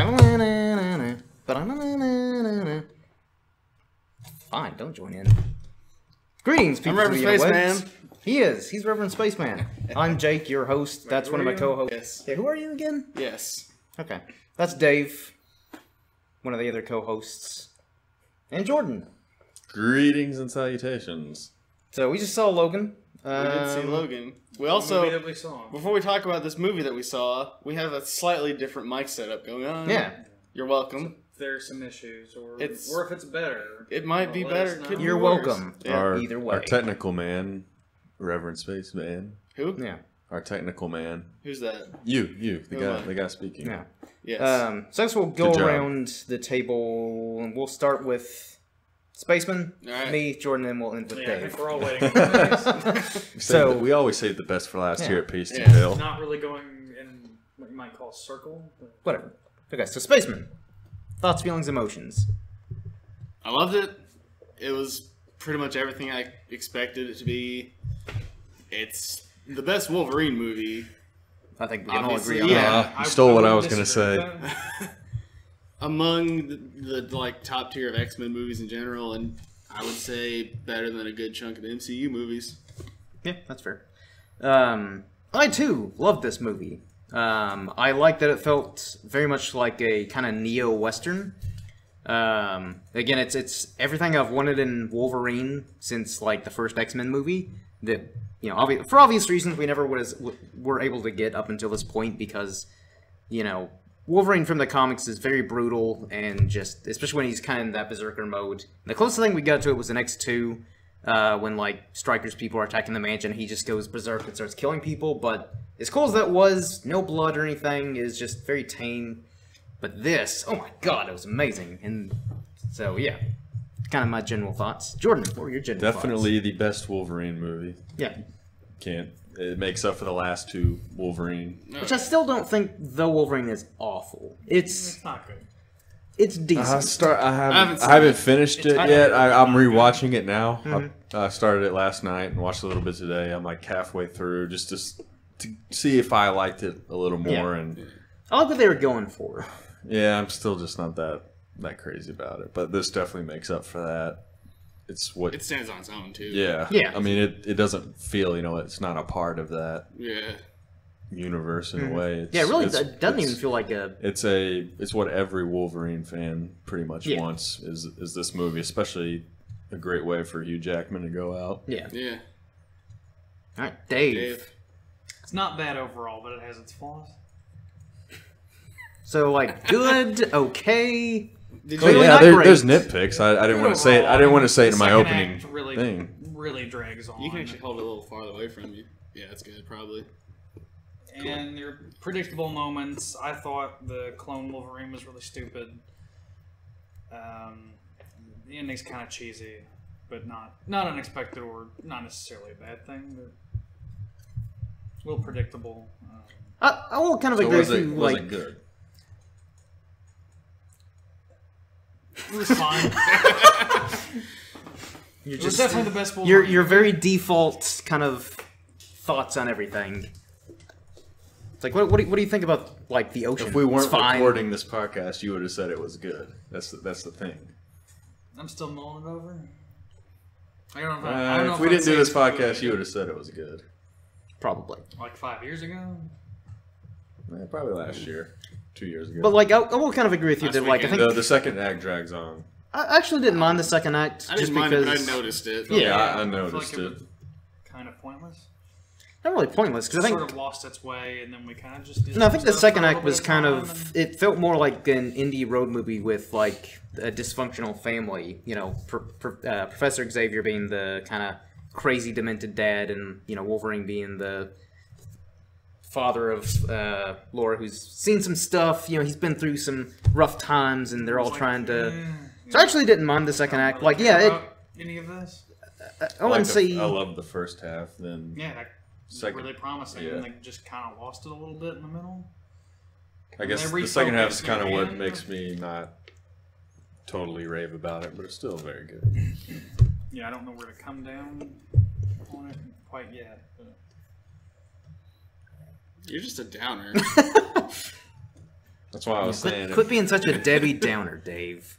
Fine, don't join in. Greetings, people. I'm Reverend Spaceman. He is. He's Reverend Spaceman. I'm Jake, your host. That's one of my co-hosts. Yes. Yeah, who are you again? Yes. Okay. That's Dave, one of the other co-hosts. And Jordan. Greetings and salutations. So we just saw Logan. We did see Logan. We also, before we talk about this movie that we saw, we have a slightly different mic setup going on. Yeah. You're welcome. There's some issues, or if it's better. It might be better. Could be You're worse. welcome. Yeah. Either way. Our technical man, Reverend Spaceman. Who? Yeah. Our technical man. Who's that? You, the guy speaking. Yeah. Yes. So I guess we'll go Good job. around the table, and we'll start with Spaceman, Alright. me, Jordan, and we'll end with I Dave. think we're all waiting for this. So- we always save the best for last Yeah. here at Pasty Yeah. Pale. Not really going in what you might call a circle. But Whatever. Okay, so Spaceman. Thoughts, feelings, emotions. I loved it. It was pretty much everything I expected it to be. It's the best Wolverine movie. I think we can all Obviously, agree on yeah. that. You stole what I was wouldn't going to disagree say. with that. Among the like top tier of X-Men movies in general, and I would say better than a good chunk of the MCU movies. Yeah, that's fair. I, too, loved this movie. I like that it felt very much like a kind of neo-Western. Again, it's everything I've wanted in Wolverine since, like, the first X-Men movie. That, you know, for obvious reasons, we never were able to get up until this point because, you know, Wolverine from the comics is very brutal and just, especially when he's kind of in that berserker mode. The closest thing we got to it was in X2, when, like, Stryker's people are attacking the mansion, he just goes berserk and starts killing people, but as cool as that was, no blood or anything, is just very tame. But this, oh my god, it was amazing. And so, yeah, kind of my general thoughts. Jordan, what were your general Definitely the best Wolverine movie. thoughts? Yeah. It makes up for the last two Wolverine. Which I still don't think the Wolverine is awful. It's not good. It's decent. I haven't finished it yet. I'm rewatching it now. I started it last night and watched a little bit today. I'm like halfway through just to see if I liked it a little more. Yeah. And I like what they were going for. yeah, I'm still just not that crazy about it. But this definitely makes up for that. It's what It stands on its own too. Yeah. I mean, it doesn't feel, it's not a part of that Yeah. universe in a way. Yeah, it really doesn't even feel like a... It's what every Wolverine fan pretty much Yeah. wants is this movie, especially a great way for Hugh Jackman to go out. Yeah. Yeah. Alright, Dave. Dave. It's not bad overall, but it has its flaws. So, like, good, okay... Did Oh Really yeah, not great. there's nitpicks. I didn't want to say it. I didn't want to say it in my The second opening act really, thing. really drags on. You can actually hold it a little farther away from you. Yeah, that's good, probably. And there are predictable moments. I thought the clone Wolverine was really stupid. The ending's kind of cheesy, but not unexpected or not necessarily a bad thing. But a little predictable. I will kind of So agree was with it you, was like... it good? It was fine. You're It was just... definitely the best Wolverine. Your very default kind of thoughts on everything. It's like, what do you think about, like, the ocean? If we It's weren't fine. recording this podcast, you would have said it was good. That's the thing. I'm still mulling it over. I don't know. I don't know If we I'd didn't say do this it's good. podcast, you would have said it was good. Probably. Like 5 years ago. Probably last year, 2 years ago. But, like, I will kind of agree with you Last that, like, I weekend. think... the second act drags on. I actually didn't mind the second act, I just didn't mind it, because... but I noticed it. Yeah. I I noticed feel it. like was kind of pointless. Not really pointless, because I think... Sort of lost its way, and then we kind of just did No, I think the stuff second for a act little was bit kind time, of... It felt more like an indie road movie with, like, a dysfunctional family. You know, Professor Xavier being the kind of crazy, demented dad, and, you know, Wolverine being the father of Laura, who's seen some stuff. You know, he's been through some rough times, and they're all like, trying to... eh, So I actually didn't mind the second I act. don't Like, really yeah, care it... about any of this. I wouldn't say... I loved the first half. Then Yeah, that was Second- really promising, yeah. and they just kind of lost it a little bit in the middle. I guess They the second half is refocused kind of near the what end. makes me not totally rave about it, but it's still very good. Yeah, I don't know where to come down on it quite yet. But You're just a downer. That's why I was saying. Quit being such a Debbie Downer, Dave.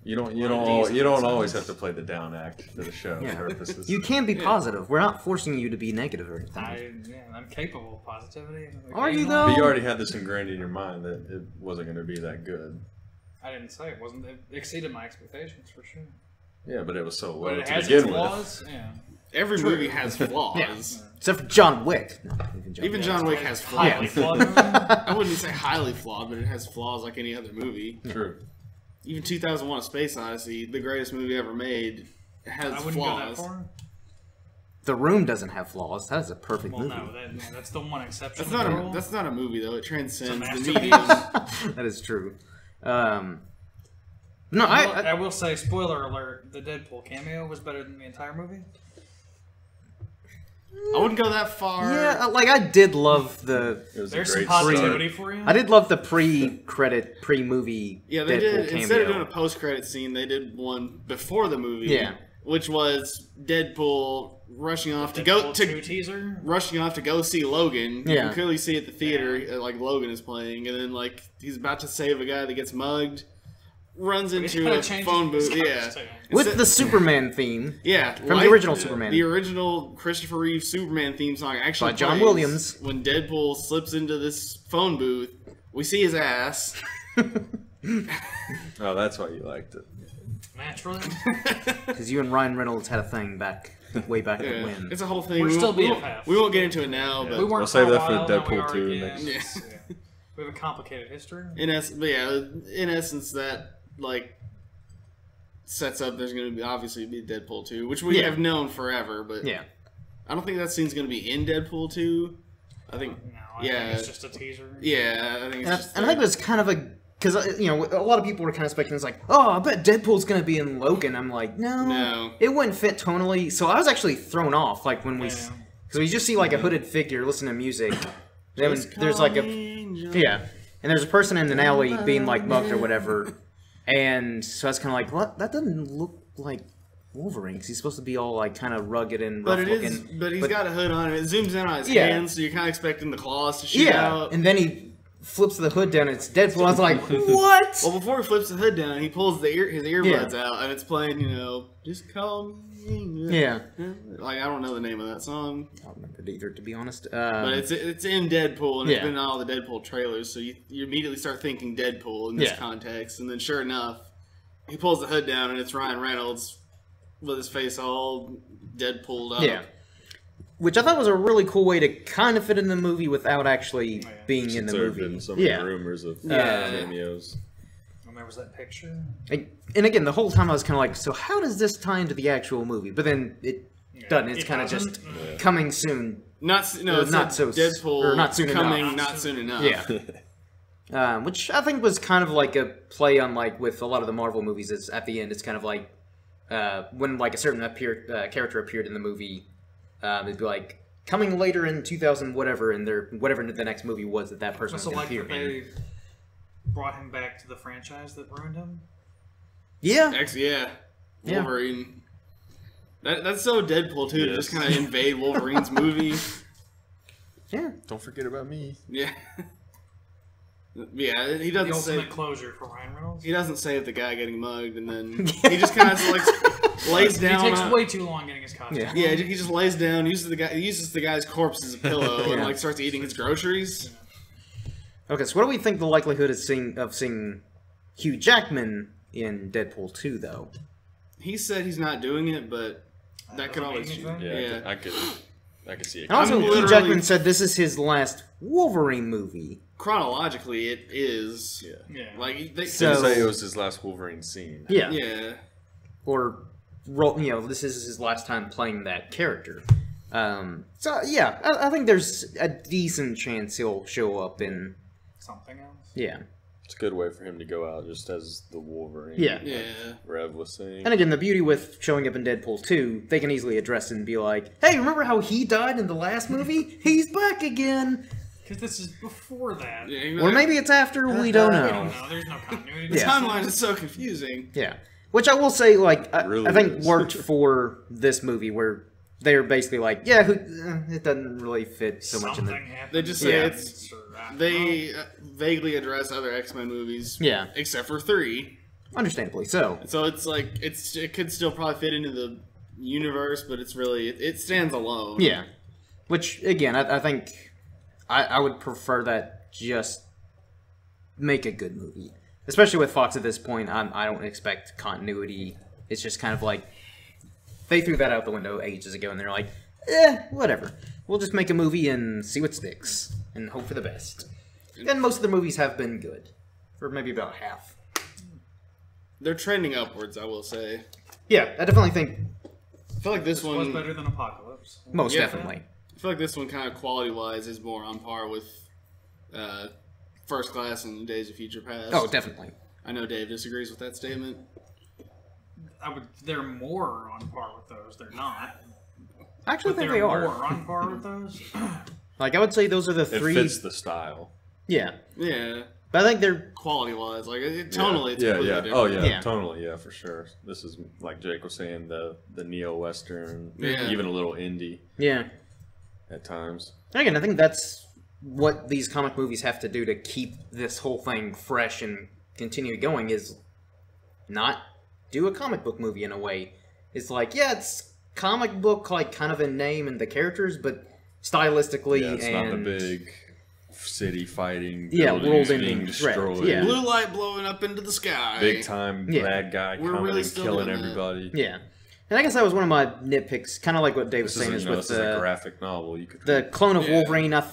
You don't always have to play the down act for the show purposes. You can be positive. We're not forcing you to be negative or anything. I'm capable of positivity. Are you though? But you already had this ingrained in your mind that it wasn't going to be that good. I didn't say it wasn't. It exceeded my expectations for sure. Yeah, but it was so low But it to has begin its with. flaws. Yeah. Every movie has flaws. Yeah. Except for John Wick. No, Even John Wick has Highly flaws. flawed. I wouldn't say highly flawed, but it has flaws like any other movie. True. Even 2001: A Space Odyssey, the greatest movie ever made, has I wouldn't flaws. go that far. The Room doesn't have flaws. That is a perfect Well, movie. no, that's the one exception. That's not a movie though. It transcends It's the a medium. masterpiece. That is true. No, I will say, spoiler alert: the Deadpool cameo was better than the entire movie. I wouldn't go that far. yeah, like I did love the. It was There's a some great start. positivity for you. I did love the pre-movie. Yeah, they Deadpool did. cameo. Instead of doing a post-credit scene, they did one before the movie. Yeah. Which was Deadpool rushing off to Deadpool go 2 teaser. rushing off to go see Logan. You Yeah. can clearly see at the theater, like Logan is playing, and then like he's about to save a guy that gets mugged, runs into kinda a changes phone booth. his Yeah, costume. With Instead- the Superman theme. yeah, From the original Superman. the original Christopher Reeve Superman theme song actually By John plays Williams. When Deadpool slips into this phone booth, we see his ass. Oh, that's why you liked it. Naturally. Because you and Ryan Reynolds had a thing way back at Yeah, the when. it's a whole thing. We're still we BFF. we won't get into it now, Yeah. but We weren't We'll save for a that for while, now we Deadpool are 2 again. next- Yeah. We have a complicated history. in essence, that like sets up. There's going to be obviously be Deadpool 2, which we Yeah. have known forever, but Yeah. I don't think that scene's going to be in Deadpool 2. I think, No, I yeah, think it's just a teaser. yeah, I think it's just. And I think it was kind of a. Because, a lot of people were kind of speculating, it's like, oh, I bet Deadpool's going to be in Logan. I'm like, No. It wouldn't fit tonally. So I was actually thrown off, like, when we. Yeah. Because we just see, like, a hooded figure listening to music. Then Just there's, call like, me Angel. Yeah. And there's a person in an alley being, like, mugged or whatever. And so I was kind of like, what? That doesn't look like Wolverine. Because he's supposed to be all, like, kind of rugged and rough But it is. looking. But he's got a hood on, and it zooms in on his Yeah. hands, so you're kind of expecting the claws to shoot Yeah. out. And then he flips the hood down and it's Deadpool. I was like, what? Well, before he flips the hood down, he pulls his earbuds out, and it's playing, just call me. Angel. Yeah. Like, I don't know the name of that song. I don't remember it either, to be honest. But it's in Deadpool, and it's Yeah. been in all the Deadpool trailers, so you immediately start thinking Deadpool in this Yeah. context, and then sure enough, he pulls the hood down, and it's Ryan Reynolds with his face all Deadpooled up. Yeah. Which I thought was a really cool way to kind of fit in the movie without actually being in the There have movie. been some Yeah. rumors of Yeah. cameos. And there was that picture. And again, the whole time I was kind of like, so how does this tie into the actual movie? But then it doesn't. It's it kind of doesn't. just coming soon. It's not not so- Deadpool or not soon coming, enough. not soon enough. Yeah. Which I think was kind of like a play on, like, with a lot of the Marvel movies. Is at the end, it's kind of like when, like, a certain character appeared in the movie, it'd be like, coming later in 2000 whatever, and whatever the next movie was that person was So going to like appear that in. they brought him back to the franchise that ruined him. Yeah. Yeah. Yeah. Wolverine. That's so Deadpool too, to Yes. just kind of invade Wolverine's movie. Yeah. Don't forget about me. Yeah. Yeah, he The doesn't ultimate say closure for Ryan Reynolds. he doesn't save the guy getting mugged, and then he just kind of like lays down. He takes on- way too long getting his costume. Yeah. Yeah, he just lays down, uses the guy's corpse as a pillow, and Yeah. like starts eating his groceries. Okay, so what do we think the likelihood is of seeing Hugh Jackman in Deadpool 2, though? He said he's not doing it, but that could doesn't mean always. anything. Yeah, Yeah. I could see it. And also, I'm Hugh literally- Jackman said this is his last Wolverine movie. Chronologically, it is. Yeah. Yeah. Like they So- Didn't say it was his last Wolverine scene. Yeah. yeah. Or, this is his last time playing that character. So, yeah, I think there's a decent chance he'll show up in... Something else. Yeah. It's a good way for him to go out just as the Wolverine. Yeah. Yeah. Rev was saying. And again, the beauty with showing up in Deadpool 2, they can easily address it and be like, hey, remember how he died in the last movie? He's back again! Because this is before that. Yeah, Or maybe it's after, we don't We know. don't know. There's no continuity. the Yeah. timeline is so confusing. Yeah. Which I will say, like, I Really think is. worked for this movie, where they were basically like, yeah, it doesn't really fit so much in Something the... happened. They just say Yeah. it's Or, I they vaguely address other X-Men movies. Yeah. Except for 3. Understandably so. So it's like it could still probably fit into the universe, but it's really it stands alone. Yeah. Which again, I think I would prefer that just make a good movie. Especially with Fox at this point, I don't expect continuity. It's just kind of like they threw that out the window ages ago, and they're like, whatever. We'll just make a movie and see what sticks, and hope for the best. And most of the movies have been good, for maybe about half. They're trending upwards, I will say. Yeah, I definitely think I feel like this one was better than Apocalypse. most Yeah. definitely. I feel like this one kind of quality-wise is more on par with First Class and Days of Future Past. Oh, definitely. I know Dave disagrees with that statement. They're more on par with those. They're not. I actually But think they're they are. more on par with those. Like, I would say those are the It three. fits the style. Yeah. Yeah, But I think they're. quality-wise, like tonally, it's yeah, completely yeah. different. Oh yeah, Yeah. totally, yeah, for sure. This is like Jake was saying, the neo-western, Yeah. even a little indie Yeah. at times. And again, I think that's what these comic movies have to do to keep this whole thing fresh and continue going is not do a comic book movie in a way. It's like, yeah, it's comic book, like, kind of in name and the characters, but stylistically Yeah, it's and... not the big city fighting, Yeah, buildings world-ending being threat, destroyed, yeah. Blue light blowing up into the sky. big time Yeah. bad guy We're coming really and still killing doing that. everybody. Yeah. And I guess that was one of my nitpicks, kind of like what Dave was This saying, is, is this with is a graphic novel. You could the clone of Yeah. Wolverine. I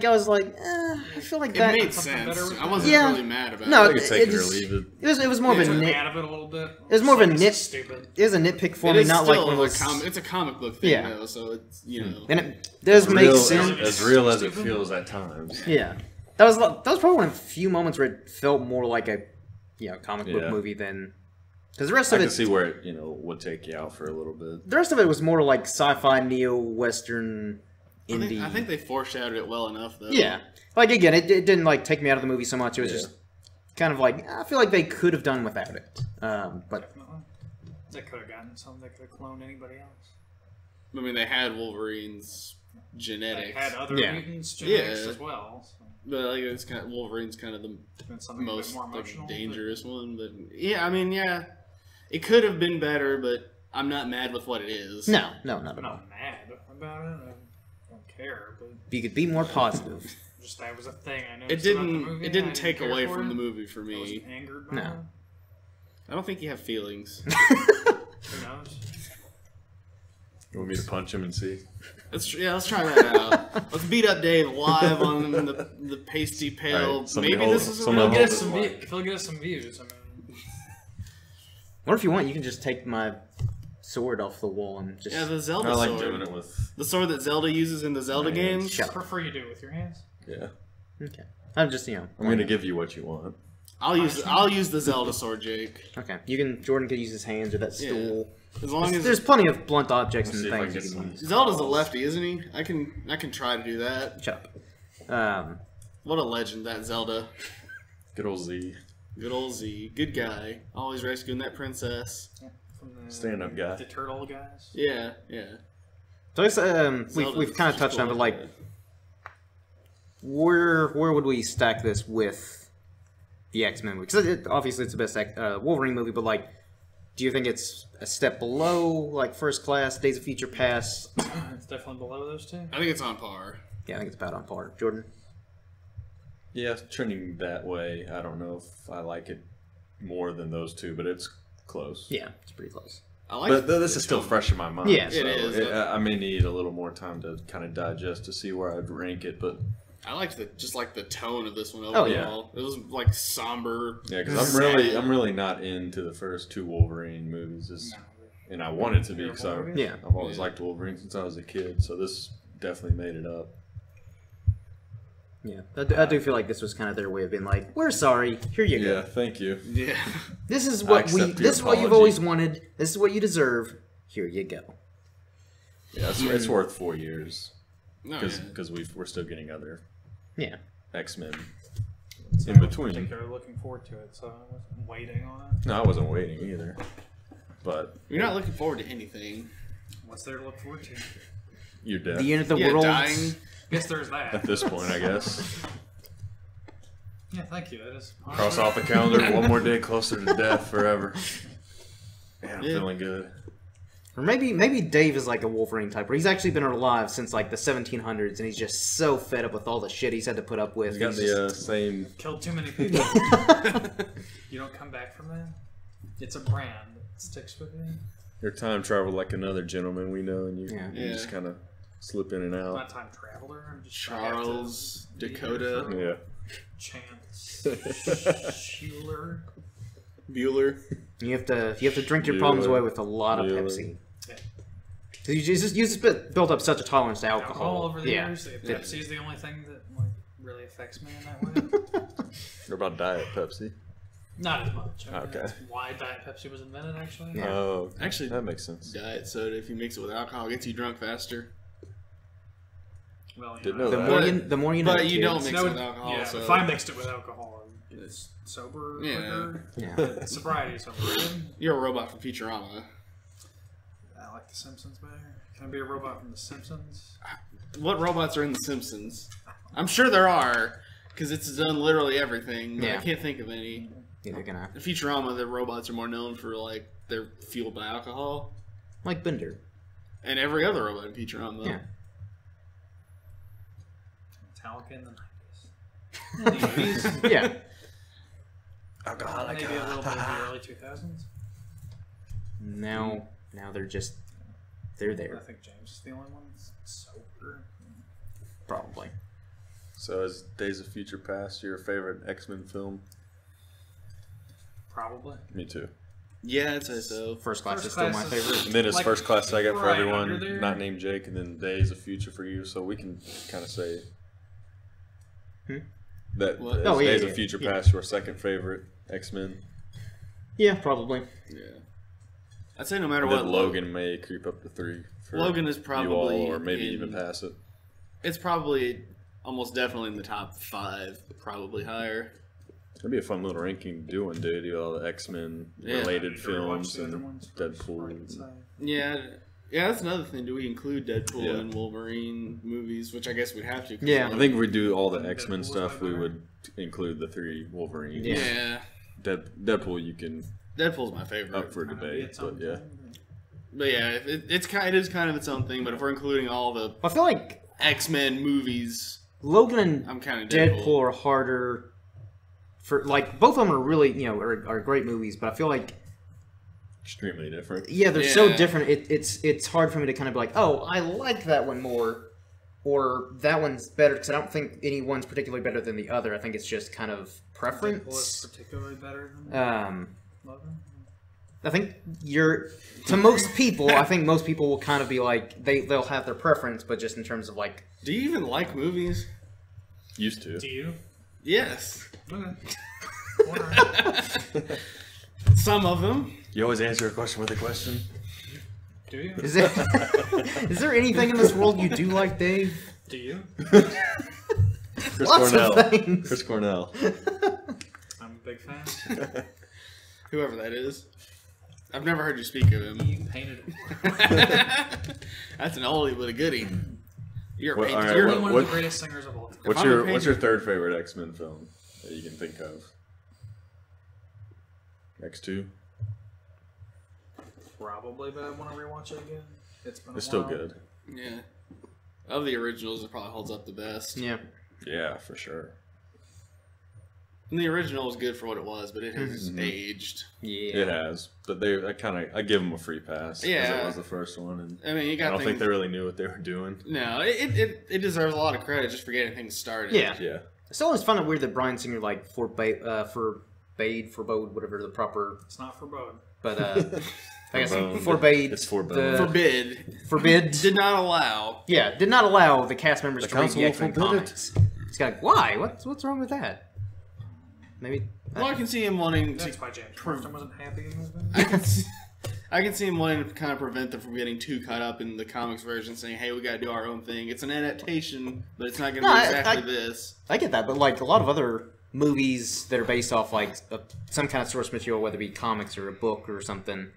was like, I feel like It that... made Something better sense. with I that? wasn't Yeah. really mad about No, it. You could take it or just- leave it. It was more of a Took me nit. out of it a little bit. It was more of a This nit. is stupid. It was a nitpick for It me, is not like still one of those. it's a comic book thing, Yeah. though, so it's, you know. And it does make Real- sense. as real as it feels at times. Yeah, that was probably one of the few moments where it felt more like a comic book Yeah. movie than because the rest I of can it see where it would take you out for a little bit. the rest of it was more like sci-fi neo-western I think, indie. I think they foreshadowed it well enough, though. Yeah, like again, it didn't like take me out of the movie so much. It was Yeah. just kind of like I feel like they could have done without it. But Definitely. They could have gotten some. They could have cloned anybody else. I mean, they had Wolverine's They genetics. had other Yeah. mutants genetics Yeah. as well. So But like, it's kind of, Wolverine's kind of the it's been something a bit most more like, emotional. dangerous one. But yeah, I mean, yeah, it could have been better, but I'm not mad with what it is. no, not I'm at all. not mad about it. I don't care, but You could be more positive. just that was a thing. I know It didn't. It didn't take away from the movie for I me. wasn't angered by No. it. I don't think you have feelings. Who knows? You want me to punch him and see? Let's try that out. Let's beat up Dave live on the Pasty Pale. Alright, somebody Maybe hold- this is somebody what hold Get this us some. mic. If he'll get us some views, I mean, Or if you want, you can just take my sword off the wall and just Yeah, the Zelda I like sword. doing it with. The sword that Zelda uses in the Zelda Yeah, games. Shut I prefer you do it with your hands. Yeah, okay. I'm just I'm gonna give you what you want. I'll use the Zelda sword, Jake. Okay, Jordan could use his hands or that stool. As long as There's plenty of blunt objects Let's and see if I things get you some- can use. Zelda's a lefty, isn't he? I can try to do that. Shut up. What a legend that Zelda. Good old Z. Good old Z. Good guy. Always rescuing that princess. From the Stand-up guy. The turtle guys. Yeah, yeah. So I guess Zelda's we've kind of just touched on, cool but like, that. where would we stack this with the X-Men movie? Because obviously it's the best Wolverine movie, but like, do you think it's a step below like First Class, Days of Future Past? It's definitely below those two. I think it's on par. Yeah, I think it's about on par. Jordan. Yeah, trending that way. I don't know if I like it more than those two, but it's close. Yeah, it's pretty close. I like But this is still fresh in my mind. Yeah. so It is. I may need a little more time to kind of digest to see where I'd rank it, but I liked the tone of this one Oh, overall. yeah. It was like somber. yeah, because I'm really not into the first two Wolverine movies, No. and I wanted to be You're a because Wolverine? Yeah. I've always Yeah. liked Wolverine since I was a kid, so this definitely made it up. Yeah, I do feel like this was kind of their way of being like, we're sorry, here you Yeah, go. thank you. Yeah. This is I what accept your this is what you've apology. always wanted. This is what you deserve. Here you go. Yeah, it's worth 4 years No, because we're still getting other Yeah. X-Men So in I was between. particularly looking forward to it, so I wasn't waiting on it. No, I wasn't waiting either, but You're not looking forward to anything. What's there to look forward to? you're dead. The end of the Yeah, world. dying. Guess there's at that. this point, I guess. Yeah, thank you. That is Cross off the calendar. One more day closer to death forever. Man, I'm Yeah. feeling good. Or maybe Dave is like a Wolverine type, where he's actually been alive since like the 1700s, and he's just so fed up with all the shit he's had to put up with. He's got the same. Killed too many people. You don't come back from that. It's a brand that sticks with you. Your time traveled like another gentleman we know, and you Yeah. just kind of slip in and I'm out. not a time traveler. I'm just Charles, I have to be Dakota. here for Yeah. Chance. Schuler. Bueller. You have to drink your problems Bueller. away with a lot of Bueller. Pepsi. Yeah. So you just built up such a tolerance to alcohol. Alcohol over the yeah. years. Pepsi's the only thing that like really affects me in that way. What about Diet Pepsi? Not as much. I mean, Okay. That's why Diet Pepsi was invented, actually. Yeah. Oh, Actually, that makes sense. diet soda, if you mix it with alcohol, gets you drunk faster. Well, Didn't know, know The that. more you know. But you don't kids. mix it with alcohol. Yeah, so if I mixed it with alcohol, I'd get sober Yeah. quicker. Yeah. Sobriety's overrated. You're a robot from Futurama. I like The Simpsons better. Can I be a robot from The Simpsons? What robots are in The Simpsons? I'm sure there are, because it's done literally everything. But Yeah. I can't think of any. Either gonna In Futurama, the robots are more known for like they're fueled by alcohol, like Bender. and every other robot in Futurama. Yeah. Metallica in the 90s. In the 80s. Yeah. Alcoholic. Maybe a little bit of the early 2000s. Now they're I there think James is the only one that's sober. probably. So is Days of Future Past your favorite X-Men film? Probably. Me too. Yeah, I'd say so. First Class First is still my Class is- favorite. And then it's Like, First Class I got for right everyone, under there. not named Jake, and then Days of Future for you. So we can kind of say that What? Oh, yeah, Days yeah, of Future yeah. Past your second favorite X-Men. Yeah, probably. Yeah, I'd say no matter And what, then Logan may creep up to 3. For Logan is you probably all, or maybe in- even pass it. It's probably almost definitely in the top 5, probably higher. That'd be a fun little ranking to do one day. Do all the X-Men Yeah. related I need to rewatch films the other and ones first before I can Deadpool. say. Yeah, that's another thing. Do we include Deadpool Yeah. and Wolverine movies? Which I guess we'd have to. 'cause Yeah. I think if we do all the X-Men Deadpool's stuff, my we favorite. would include the 3 Wolverine. Yeah, Deadpool you can Deadpool's my favorite. up for Kinda be debate, its but own yeah. thing. But yeah, it is kind of its own thing. But if we're including all the I feel like X-Men movies, Logan and I'm kind of Deadpool are harder for like both of them are really are great movies, but I feel like Extremely different. yeah they're so Yeah. different. It's hard for me to kind of be like, oh, I like that one more, or that one's better, because I don't think any one's particularly better than the other. I think it's just kind of Deadpool is preference. particularly better than Logan. I think to most people, I think most people will kind of be like they'll have their preference, but just in terms of like Do you even like movies? Used to. Do you? Yes, Okay. Alright. some of them. You always answer a question with a question. Do you? is there anything in this world you do like, Dave? Do you? Chris Lots of Cornell. things. Chris Cornell. I'm a big fan. Whoever that is. I've never heard you speak of him. You painted it. That's an oldie but a goodie. You're a Well, painter. all right, You're- well, One what- of the greatest singers of all time. What's I'm a your painter- third favorite X-Men film that you can think of? X2. Probably, but I want to rewatch it again. It's been a It's still while. good. Yeah. Of the originals, it probably holds up the best. Yeah. Yeah, for sure. And the original was good for what it was, but it has aged. Yeah. It has, but I give them a free pass. 'cause Yeah. it was the first one, and I mean, you I got don't things. think they really knew what they were doing. No, it deserves a lot of credit just for getting things started. Yeah. Yeah, It's always fun and weird that Bryan Singer like forbade, whatever the proper, It's not forebode. but I guess Forbode. forbade. It's forbode. the- Forbid. Forbid. Did not allow. Yeah, did not allow the cast members The to read council the will X-Men forbid it. comics. It's like, why? What's wrong with that? Maybe. Well, I can see him wanting That's to. why James Marsden wasn't happy in this movie. I can see him wanting to kind of prevent them from getting too caught up in the comics version, saying, "Hey, we got to do our own thing. It's an adaptation, but it's not going to No, be I- exactly this." I get that, but like a lot of other movies that are based off like some kind of source material, whether it be comics or a book or something,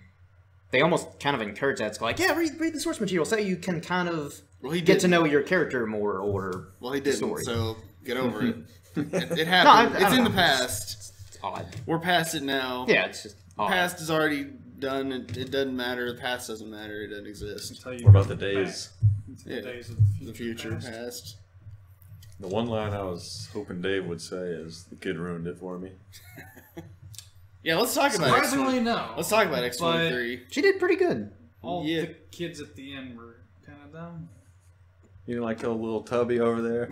they almost kind of encourage that. It's like, yeah, read the source material so you can kind of he get to know your character more or he didn't, story. So get over it. It happened. It's in the past. It's odd. We're past it now. Yeah, it's just The odd. past is already done. It doesn't matter. The past doesn't matter. It doesn't exist. What about the days? Yeah. The days of The future, past. The one line I was hoping Dave would say is, "The kid ruined it for me." Yeah, let's talk about Surprisingly, X-23. no. Let's talk about X-23. She did pretty good. All Yeah. the kids at the end were kind of dumb. You didn't like the little tubby over there?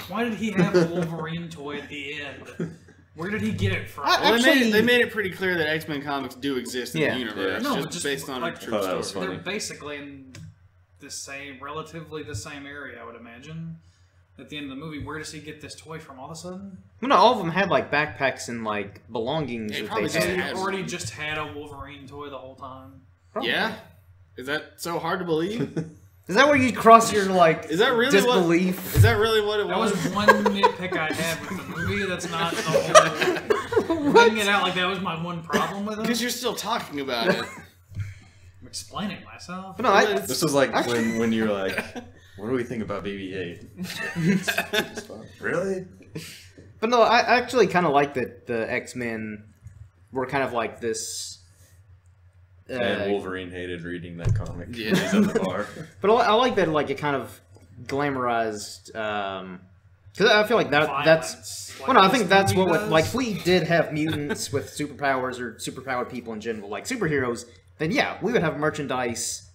Why did he have a Wolverine toy at the end? Where did he get it from? I- Well, Actually- they made it pretty clear that X-Men comics do exist in Yeah. the universe, Yeah. No, just, just based on like- a true I thought that was story. funny. They're basically in the same, relatively the same area, I would imagine. At the end of the movie, where does he get this toy from all of a sudden? Well, no, all of them had like backpacks and like belongings Yeah, that probably they just So had. you had- already just had a Wolverine toy the whole time. Probably. Yeah? Is that so hard to believe? Is that where you cross your like Is that really disbelief? what? Is that really what it That was? was one nitpick I had with the movie. That's not the whole. Putting it out like that was my one problem with Because it. you're still talking about it. I'm explaining myself. But no, I, This is like when you're like, "What do we think about BB-8?" Really? but no, I actually kind of like that the X-Men were kind of like this. And Wolverine hated reading that comic. Yeah. When he's at the bar. But I like that like it kind of glamorized. Because I feel like that's. Violence, like Well, no, I this think that's movie what does. like if we did have mutants with superpowers or superpowered people in general, like superheroes, then yeah, we would have merchandise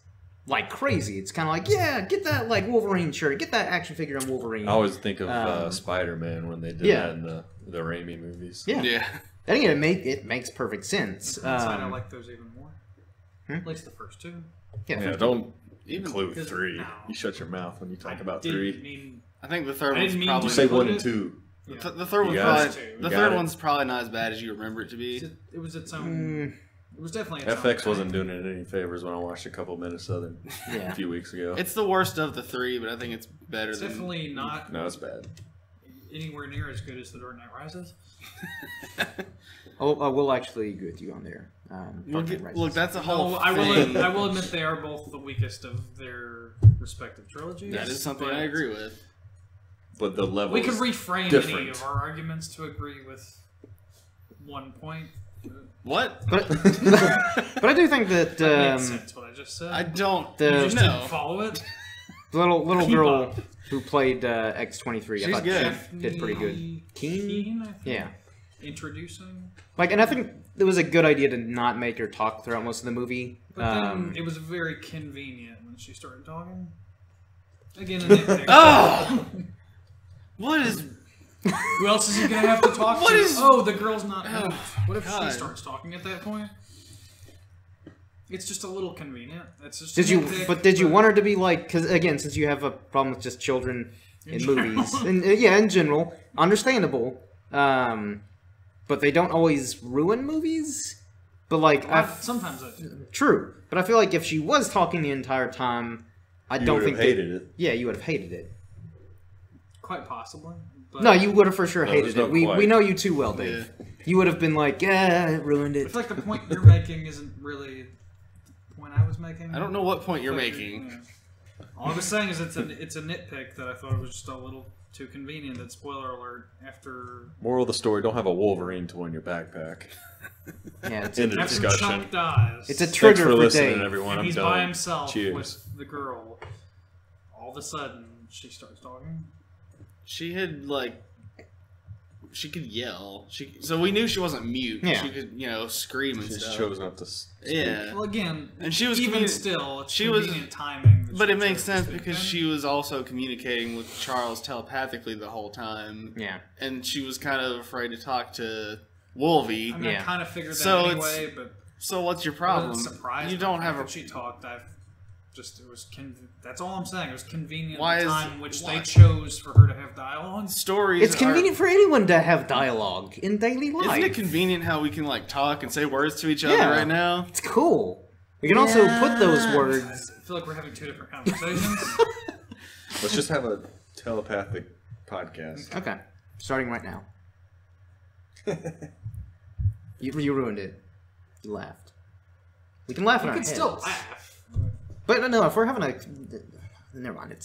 like crazy. It's kind of like, yeah, get that like Wolverine shirt, get that action figure on Wolverine. I always think of Um, Spider-Man when they did yeah. that in the Raimi movies. Yeah, Yeah. I think it makes perfect sense. I like those even more. Hmm? At least the first two. Yeah, don't Even include because- 3. no. You shut your mouth when you talk about Didn't 3. mean- I think the third I one's didn't mean probably. You say 1 and include 2. yeah. The third one's You got probably. it. The You third got it. one's probably not as bad as you remember it to be. It was its own. It was definitely its FX own wasn't thing. doing it any favors when I watched a couple minutes of it Yeah. a few weeks ago. It's the worst of the 3, but I think it's better It's than. definitely not No, it's bad. anywhere near as good as The Dark Knight Rises. Oh, I will actually agree with you on there. Look, Dark Knight Rises. look, that's a whole. No, thing. I will admit they are both the weakest of their respective trilogies. That is something but I agree with. But the level We could is reframe any different. of our arguments to agree with one point. What? but I do think that That makes sense what I just said. I don't. The- you just no. didn't follow it. the little Keep girl up. who played X-23, I She's thought good. she did pretty good. Keen? I think. Yeah. Introducing. Like, and I think it was a good idea to not make her talk throughout most of the movie. But then it was very convenient when she started talking. Again, a nitpick. Oh! What is. Who else is he gonna have to talk What to? is- Oh, the girl's not. moved. What if God. she starts talking at that point? It's just a little convenient. It's just. Did a you? nitpick, But did you want her to be like? Because again, since you have a problem with just children in movies, and yeah, in general, understandable. But they don't always ruin movies. But like, Sometimes I do. true. But I feel like if she was talking the entire time, I You don't would think have hated it. Yeah, you would have hated it. Quite possibly. But No, you would have for sure No, hated there's no it. We quite. know you too well, Dave. You would have been like, yeah, it ruined I it. feel like the point you're making isn't really the point I was making. I don't know what point you're But, making. yeah. All I was saying is it's a nitpick that I thought it was just a little too convenient. That spoiler alert after Moral of the story: don't have a Wolverine toy in your backpack. Yeah, it's, End of after discussion. Chuck dies. it's a Thanks trigger for for listening, Dave. everyone. and I'm he's done. by himself Cheers. with the girl. All of a sudden, she starts talking. She had, like. She could yell. So we knew she wasn't mute. Yeah. She could, scream and She just stuff. chose not to. Yeah. Well, again, And she was even communi- still, it's she was- convenient timing. that But she it makes chose to sense speak because then. she was also communicating with Charles telepathically the whole time. Yeah. And she was kind of afraid to talk to Wolvie. I mean, Yeah. I kind of figured that So anyway, but So what's your I problem? wasn't surprised. You by don't the have fact a. that she talked. It was that's all I'm saying. It was convenient Why at the is- time in which why- they chose for her to have dialogue. Stories. It's convenient for anyone to have dialogue in daily life. Isn't it convenient how we can talk and say words to each other Yeah. right now? It's cool. We can also put those words. I feel like we're having two different conversations. Let's just have a telepathic podcast. Okay, starting right now. You ruined it. You laughed. We can laugh in You our can heads. still laugh. But no, if we're having a... Never mind,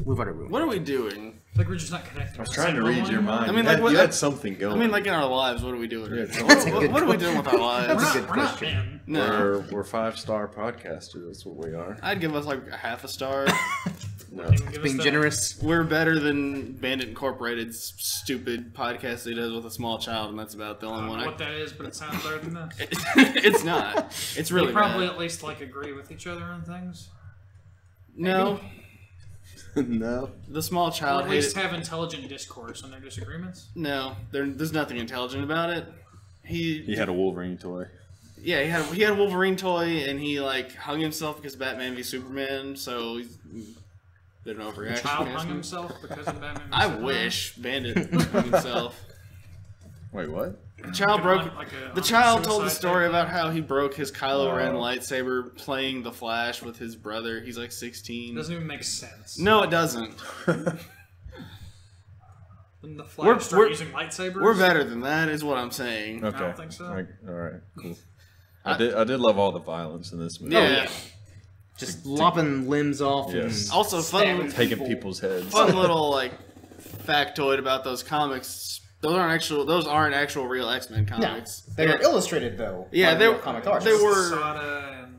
we've already ruined What it. are we doing? Like we're just not connected. I was trying to read your mind. I mean, you like, had, what- you had something going. I mean, like in our lives, what are we doing? That's a good What are we doing with our lives? That's a good We're not question. men. No, we're 5-star podcasters. That's what we are. I'd give us like a half a star. No. Even give us Being that. generous. We're better than Bandit Incorporated's stupid podcast he does with a small child, and that's about the I only don't one. know what that is, but it sounds better than this. It's not. It's really They probably bad. at least like agree with each other on things. No. No. The small Or child at least hated. have intelligent discourse on their disagreements. No, there's nothing intelligent about it. He had a Wolverine toy. Yeah, he had a Wolverine toy, and he like hung himself because Batman v Superman. So he's a bit of an overreaction. Child I guess. hung himself because of Batman. v I Superman. wish Bandit hung himself. Wait, what? The child broke. Like a The child told the suicide story type about thing. how he broke his Kylo Ren Oh. lightsaber playing the Flash with his brother. He's like 16. Doesn't even make sense. No, it doesn't. When the We're- Flash start using lightsabers. We're better than that, is what I'm saying. Okay. don't think so. All right. Cool. I did love all the violence in this movie. Yeah. Just lopping limbs off Yes. and Also, fun, Taking people's heads. fun little like factoid about those comics. Those aren't actual real X-Men No, comics. they were illustrated though. Yeah, by they real were- comic they artists. were- Sada and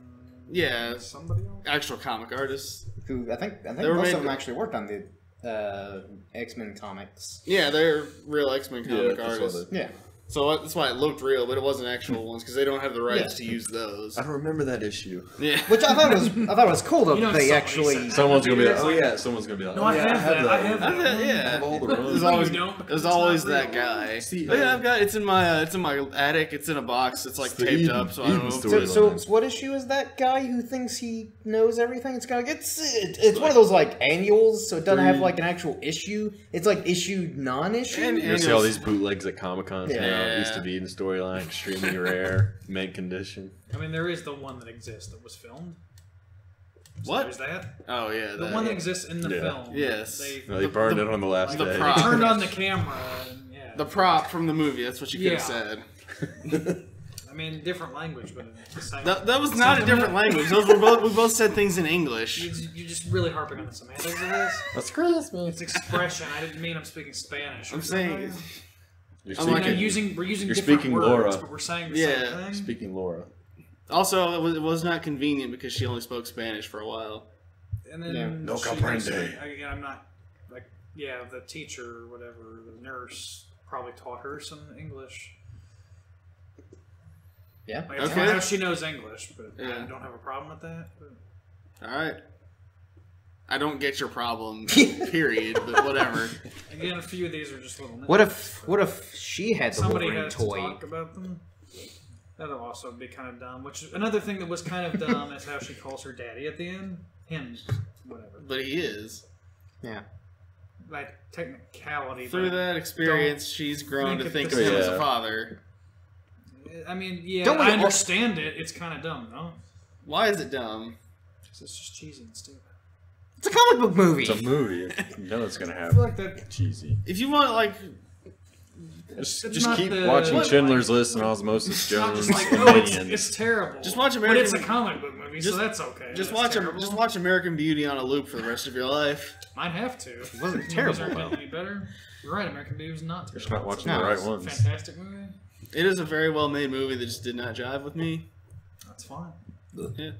Yeah, somebody else. actual comic artists. Who I think were most made- of them actually worked on the X-Men comics. Yeah, they're real X-Men comic that's what artists. Yeah. So that's why it looked real, but it wasn't actual ones because they don't have the rights to use those. I don't remember that issue. Yeah. Which I thought was cool though. You know, That they somebody actually. said that. Someone's gonna be like, It's oh like- yeah. Someone's gonna be like, No, oh I yeah, have that. I have I that. have all the There's runs. always, you don't, because there's it's always not that real. guy. See, But yeah, I've got it's in my attic. It's in a box. It's like It's the taped Eden- up, so I don't Eden know. story. So what issue is that guy who thinks he knows everything? It's kind of it's one of those like annuals, so it doesn't have like an actual issue. It's like issue non-issue. And- You see all these bootlegs at Comic Con now. Yeah. East of Eden storyline, extremely rare, mint condition. I mean, there is the one that exists that was filmed. So What? There's that. Oh yeah, The one that exists in the Yeah. film. Yes. No, they burned it on the last the day. prop. They turned on the camera. And, yeah. the prop from the movie. That's what you could have said. I mean, different language, but it's the same. That was not a different language. Those were both. We both said things in English. You're just really harping on the semantics of this. That's Christmas. It's expression. I didn't mean I'm speaking Spanish. I'm saying. You're I'm We're like- speaking, we're using you're different speaking words, Laura. but we're saying the Yeah. same thing. speaking Laura. Also, it was not convenient because she only spoke Spanish for a while. And then Yeah. No she comprende. basically- again, I'm not like the teacher or whatever, the nurse probably taught her some English. Yeah. Like, I don't Okay. know how she knows English, but I Yeah. don't have a problem with that. But All right. I don't get your problem. Period. But whatever. again, a few of these are just little. What if she had the somebody Wolverine has to toy? talk about them? That'll also be kind of dumb. Which another thing that was kind of dumb is how she calls her daddy at the end. Him, whatever. But he is. Yeah. Like technicality. Through but that experience, she's grown to think of him as a father. I mean, yeah, Don't we I all- understand it. It's kind of dumb, though. Why is it dumb? 'Cause it's just cheesy and stupid. It's a comic book movie. It's a movie. You know it's gonna I feel have like that. cheesy. If you want, like, Just It's not keep the- watching what- Schindler's List and Osmosis It's not Jones just like, and oh, it's Minions. terrible. Just watch But American- it's a comic book movie, so just- that's okay. just That's watch terrible. just watch American Beauty on a loop for the rest of your life. Might have to. It wasn't terrible, though. Any better? You're right. American Beauty was not terrible. Just not watching No, the right it's ones. Fantastic movie. It is a very well made movie that just did not jive with me. That's fine. Yeah.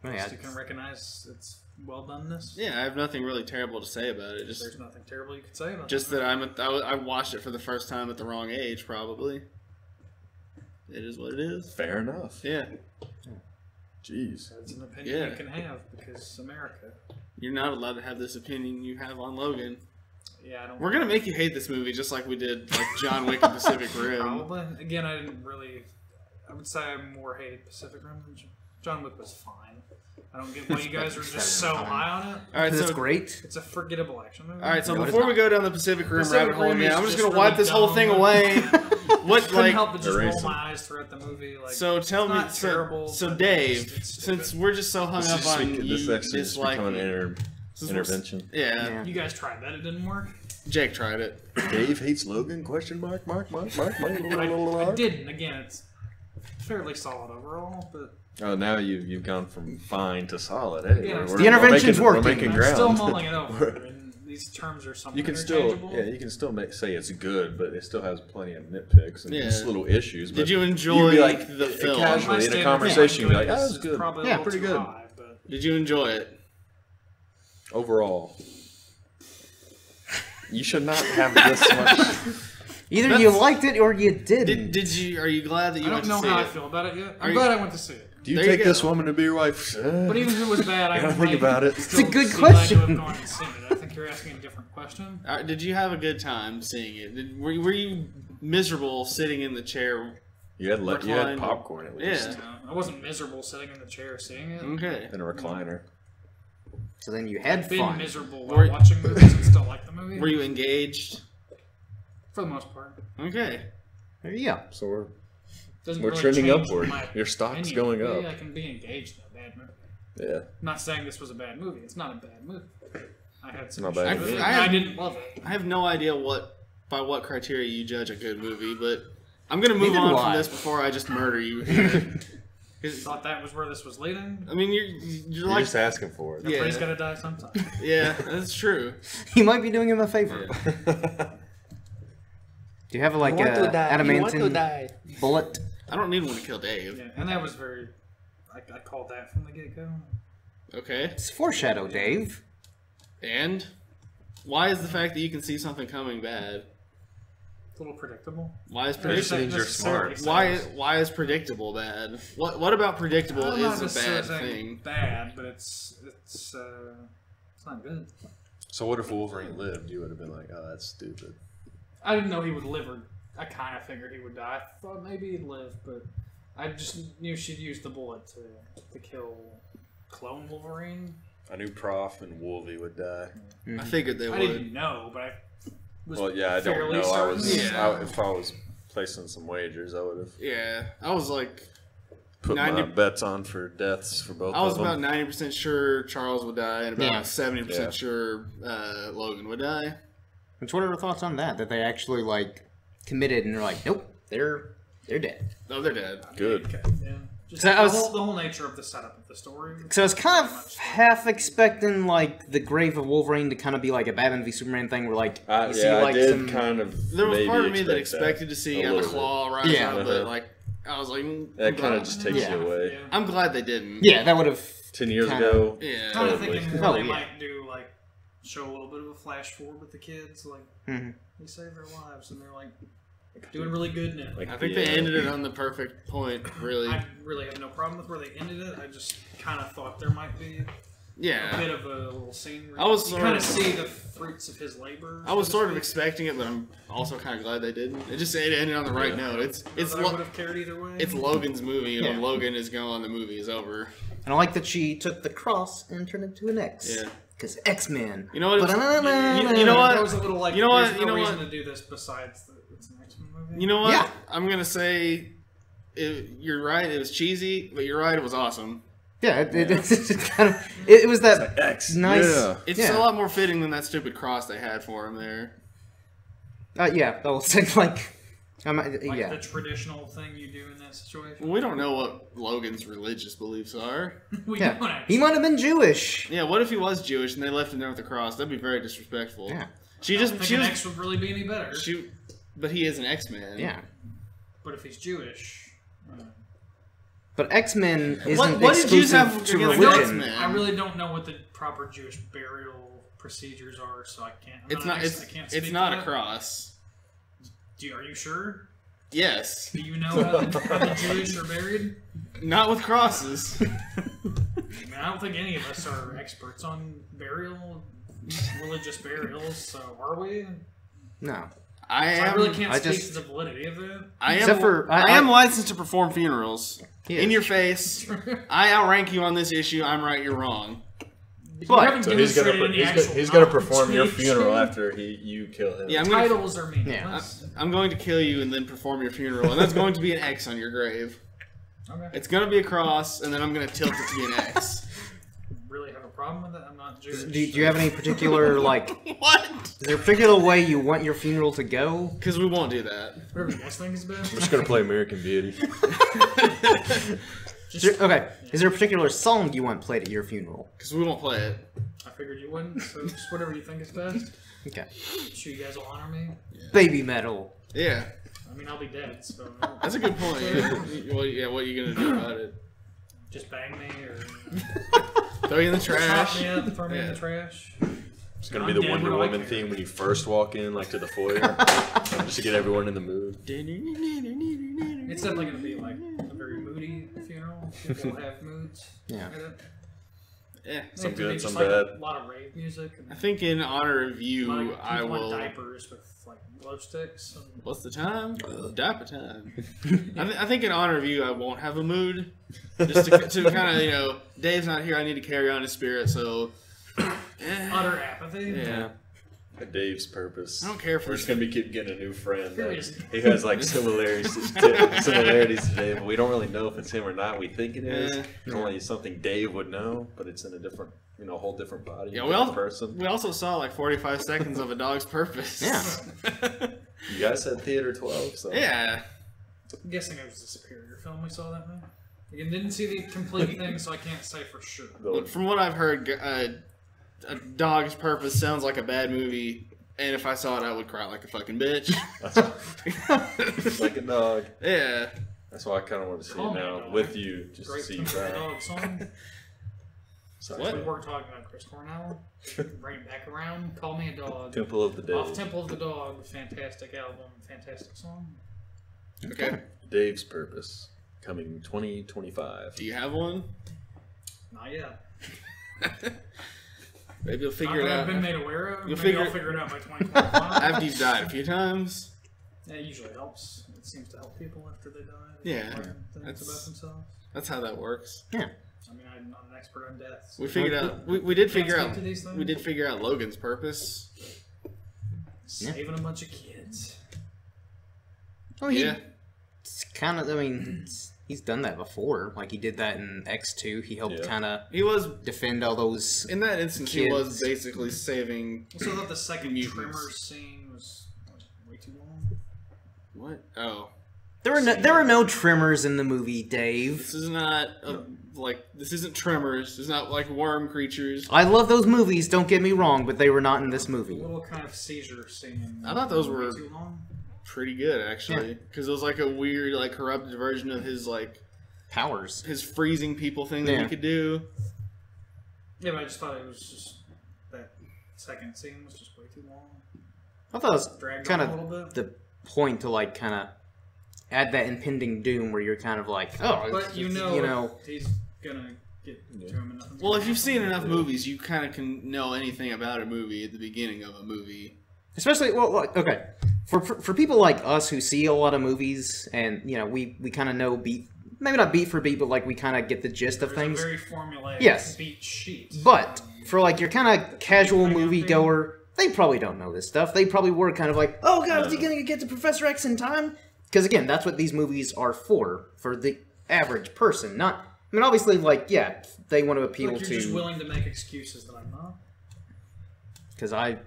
Oh, yeah. You can recognize its well doneness. Yeah, I have nothing really terrible to say about it. There's nothing terrible you could say about Just it. that I watched it for the first time at the wrong age, probably. It is what it is. Fair enough. Yeah. Jeez. That's an opinion Yeah. you can have because America. You're not allowed to have this opinion you have on Logan. Yeah, I don't. We're gonna make you hate this movie just like we did like John Wick and Pacific Rim. Probably. Again, I didn't really. I would say I more hated Pacific Rim than John Wick was fine. I don't get why you guys are just so high on it. Alright, Because so it's great. It's a forgettable action movie. Alright, so No, it is before we not. go down the Pacific Rim Pacific rabbit hole Rim again, is I'm just just gonna wipe really this whole dumb. thing away. What Couldn't like help but just erase roll it. my eyes throughout the movie. Like, so tell it's me not terrible. so but Dave, it's since stupid. we're just so hung up on you This actually just become an disliking intervention. yeah, You guys tried that, it didn't work. Jake tried it. Dave hates Logan? Question mark, mark, mark, mark, mark. I didn't. Again, it's fairly solid overall, but Oh, now you've gone from fine to solid. Hey, Yeah, the intervention's we're working. making I'm ground. still mulling it over. And these terms are something You can still say it's good, but it still has plenty of nitpicks and just little issues. But Did you you'd enjoy be like, the film? casually in a conversation? You'd be like, "Oh, that's good. Yeah, pretty good." High, but Did you enjoy it? Overall, you should not have this much. Either you liked it or you didn't. Did you? Are you glad that you I went don't to know see how I it? feel about it yet. Are I'm you- glad I went to see it. Do you There you take go. this woman to be your wife? But even if it was bad, I gotta might think about it. still It's a good be glad to question. have gone and seen it. I think you're asking a different question. Did you have a good time seeing it? Were you miserable sitting in the chair? You had Reclined. popcorn at least. Yeah. I wasn't miserable sitting in the chair seeing it. Okay. And a recliner. So then you had I've been fun. miserable Were- while watching movies and still like the movie. Were you engaged? For the most part. Okay. There you go. So we're Doesn't We're really trending change upward. my Your stock's opinion. going Yeah, up. I can be engaged in a bad movie. yeah. I'm not saying this was a bad movie. It's not a bad movie. I had some Not bad. issues with it, I- and I didn't love it. I have no idea by what criteria you judge a good movie, but I'm gonna move Neither on do from I. this before I just murder you. 'Cause, Thought that was where this was leading. I mean, you're You're like, just asking for it. Yeah. Everybody's gotta die sometime. yeah, that's true. You might be doing him a favor. Yeah. Do you have like a adamantine bullet? I don't need one to kill Dave. Yeah, and that was very. I called that from the get go. Okay. It's foreshadow, Dave. And why is the fact that you can see something coming bad? It's a little predictable. Why is Just predictable? means you're smart. Why is predictable bad? What about predictable I'm not is a necessarily bad saying thing? bad, but it's not good. So what if Wolverine lived? You would have been like, oh, that's stupid. I didn't know he would live, or I kind of figured he would die. I thought maybe he'd live, but I just knew she'd use the bullet to kill clone Wolverine. I knew Prof and Wolvie would die. I figured they I would. didn't know, but I was Well, yeah, I don't fairly know. certain. If I was placing some wagers, I would have Yeah, I was like, put 90 my bets on for deaths for both I was of them. about 90% sure Charles would die, and about Yeah. 70% Yeah. sure Logan would die. Which what are your thoughts on that? That they actually like committed and they're like, nope, they're dead. Oh, they're dead. Good. Okay, yeah. Just So I was- the whole nature of the setup of the story. So I was kind of half expecting like the grave of Wolverine to kind of be like a Batman v Superman thing, where like you see Yeah, like I did some kind of. There was maybe part of me that expect expected to see a Emma little Claw rise Yeah. up, but like, I was like, That kind of just takes Yeah. you away. Yeah. I'm glad they didn't. yeah, that would have 10 years Kinda. ago. Yeah. Kind of Totally. thinking more Oh, they yeah. might do like show a little bit of a flash forward with the kids, like Mhm. they saved their lives and they're like doing really good now. Like I think the, they ended it on the perfect point, really. I really have no problem with where they ended it. I just kind of thought there might be a Yeah. bit of a little scene where I was you sort kind of- of see the fruits of his labor. I was so to sort of speak. expecting it, but I'm also kind of glad they didn't. It ended on the right note. It's Not that I would have cared either way. it's Logan's movie, and when Yeah. Logan is gone, the movie is over. And I like that she took the cross and turned it to an X. Yeah. Because X-Men. You know what? Ba-da-da-da-da. You know what? There was a little like, You know what? there's You no know reason what? to do this besides it's an X-Men movie. You know what? Yeah. I'm gonna say you're right. It was cheesy, but you're right. It was awesome. Yeah, it's kind of it was that X. nice. Yeah. It's Yeah. a lot more fitting than that stupid cross they had for him there. Yeah, that was like, like yeah. the traditional thing you do in that situation. Well, we don't know what Logan's religious beliefs are. We Yeah, don't he actually. might have been Jewish. Yeah, what if he was Jewish and they left him there with the cross? That'd be very disrespectful. Yeah, She I don't just think she an was X would really be any better. but he is an X-Man. yeah. But if he's Jewish, But X-Men isn't what did Jews exclusive have to against religion. X-Men? I really don't know what the proper Jewish burial procedures are, so I can't. I'm It's an not. X, It's I can't it's speak not to a that. cross. Are you sure? Yes, Do you know how the Jewish are buried? not with crosses. I mean, I don't think any of us are experts on religious burials. So are we? No. I So I am. really can't I speak just- to the validity of it. I am. Except for- I I- am licensed to perform funerals. He In is. your face. I outrank you on this issue. I'm right. You're wrong. You haven't So he's gonna demonstrated any actual he's gonna knowledge. perform your funeral after you kill him. Yeah, I'm gonna. Titles are meaningless. I'm going to kill you and then perform your funeral, and that's going to be an X on your grave. Okay. It's going to be a cross, and then I'm going to tilt it to be an X. Really have a problem problem with it. I'm not Jewish. Do you have any particular, like... What? Is there a particular way you want your funeral to go? Because we won't do that. Whatever you guys think is best. We're just gonna play American Beauty. Okay, is there a particular song you want played at your funeral? Because we won't play it. I figured you wouldn't, so just whatever you think is best. Okay. Sure you guys will honor me. Baby metal. Yeah. I mean, I'll be dead, so... That's a good point. Yeah. What are you going to do about it? Just bang me, or... Throw you in the trash. Chop me up, throw me in the trash. It's gonna be the Wonder Woman theme when you first walk in, like to the foyer, just to get everyone in the mood. It's definitely gonna be like a very moody funeral. People will have moods. Yeah. Yeah. Some good, some like bad. A lot of rave music. And I think in honor of you, I I will. diapers with like glow sticks. And... What's the time? Diaper time. I think in honor of you, I won't have a mood. Just to kind of, you know, Dave's not here. I need to carry on his spirit. So. Utter apathy. Yeah. Dave's purpose. I don't care for. We're just gonna keep getting a new friend. Who Like, is it? he has like similarities to Dave, but we don't really know if it's him or not. We think it is. Yeah. It's only something Dave would know, but it's in a different, whole different body. Yeah, different person. we also saw like 45 seconds of A Dog's Purpose. Yeah. You guys had Theater 12, so Yeah. I'm guessing it was a superior film we saw that night. Again, didn't see the complete thing, so I can't say for sure. But from what I've heard, A Dog's Purpose sounds like a bad movie, and if I saw it, I would cry like a fucking bitch. like a dog. Yeah. That's why I kind of want to see Call it me a now dog. with you, just Great to see you Temple of the cry. Dog song. Sorry. What? We weren't talking about Chris Cornell. Bring it back around. Call Me a Dog. Temple of the Dave. Off Temple of the Dog. Fantastic album. Fantastic song. Okay. Dave's Purpose, coming 2025. Do you have one? Not yet. Maybe you'll figure Not it that out. I've been made aware of. You'll Maybe figure- I'll figure it out by 2025. After you've died a few times. That usually helps. It seems to help people after they die. Yeah, Learn things that's- about themselves. That's how that works. Yeah. I mean, I'm not an expert on deaths. We figured out. We did figure Can't out. speak to these things. We did figure out Logan's purpose. Saving a bunch of kids. Well, Yeah. It's kind of, I mean, he's done that before. Like, he did that in X2. He helped Yeah. kind of He was defend all those... in that instance. He was Kids. basically saving. Also, I thought the second Mutants. Tremor scene was way too long. What? Oh, There were no tremors in the movie, Dave. this is not this isn't Tremors. It's not like worm creatures. I love those movies, don't get me wrong, but they were not in this The movie. little kind of seizure scene. I thought those way were- too long. Pretty good actually, because it was like a weird, like corrupted version of his Powers. his freezing people thing that Yeah. he could do. Yeah, but I just thought it was just that second scene was just way too long. I thought it was Dragged kind on a little of bit. the point to, like, kind of add that impending doom where you're kind of like, oh, But you know he's gonna get to him enough. Well, if you've seen enough movies, you kind of can know anything about a movie at the beginning of a movie. especially, well, okay, for people like us who see a lot of movies and, we kind of know maybe not beat for beat, but, like, we kind of get the gist of There's things. a very formulaic Yes. beat sheet. But for, like, your kind of casual moviegoer, they probably don't know this stuff. They probably were kind of like, oh god, is he gonna get to Professor X in time? Because again, that's what these movies are for the average person. Not, I mean, obviously, like, yeah, they want to appeal Like, you're just to. willing to make excuses that I'm not. Because I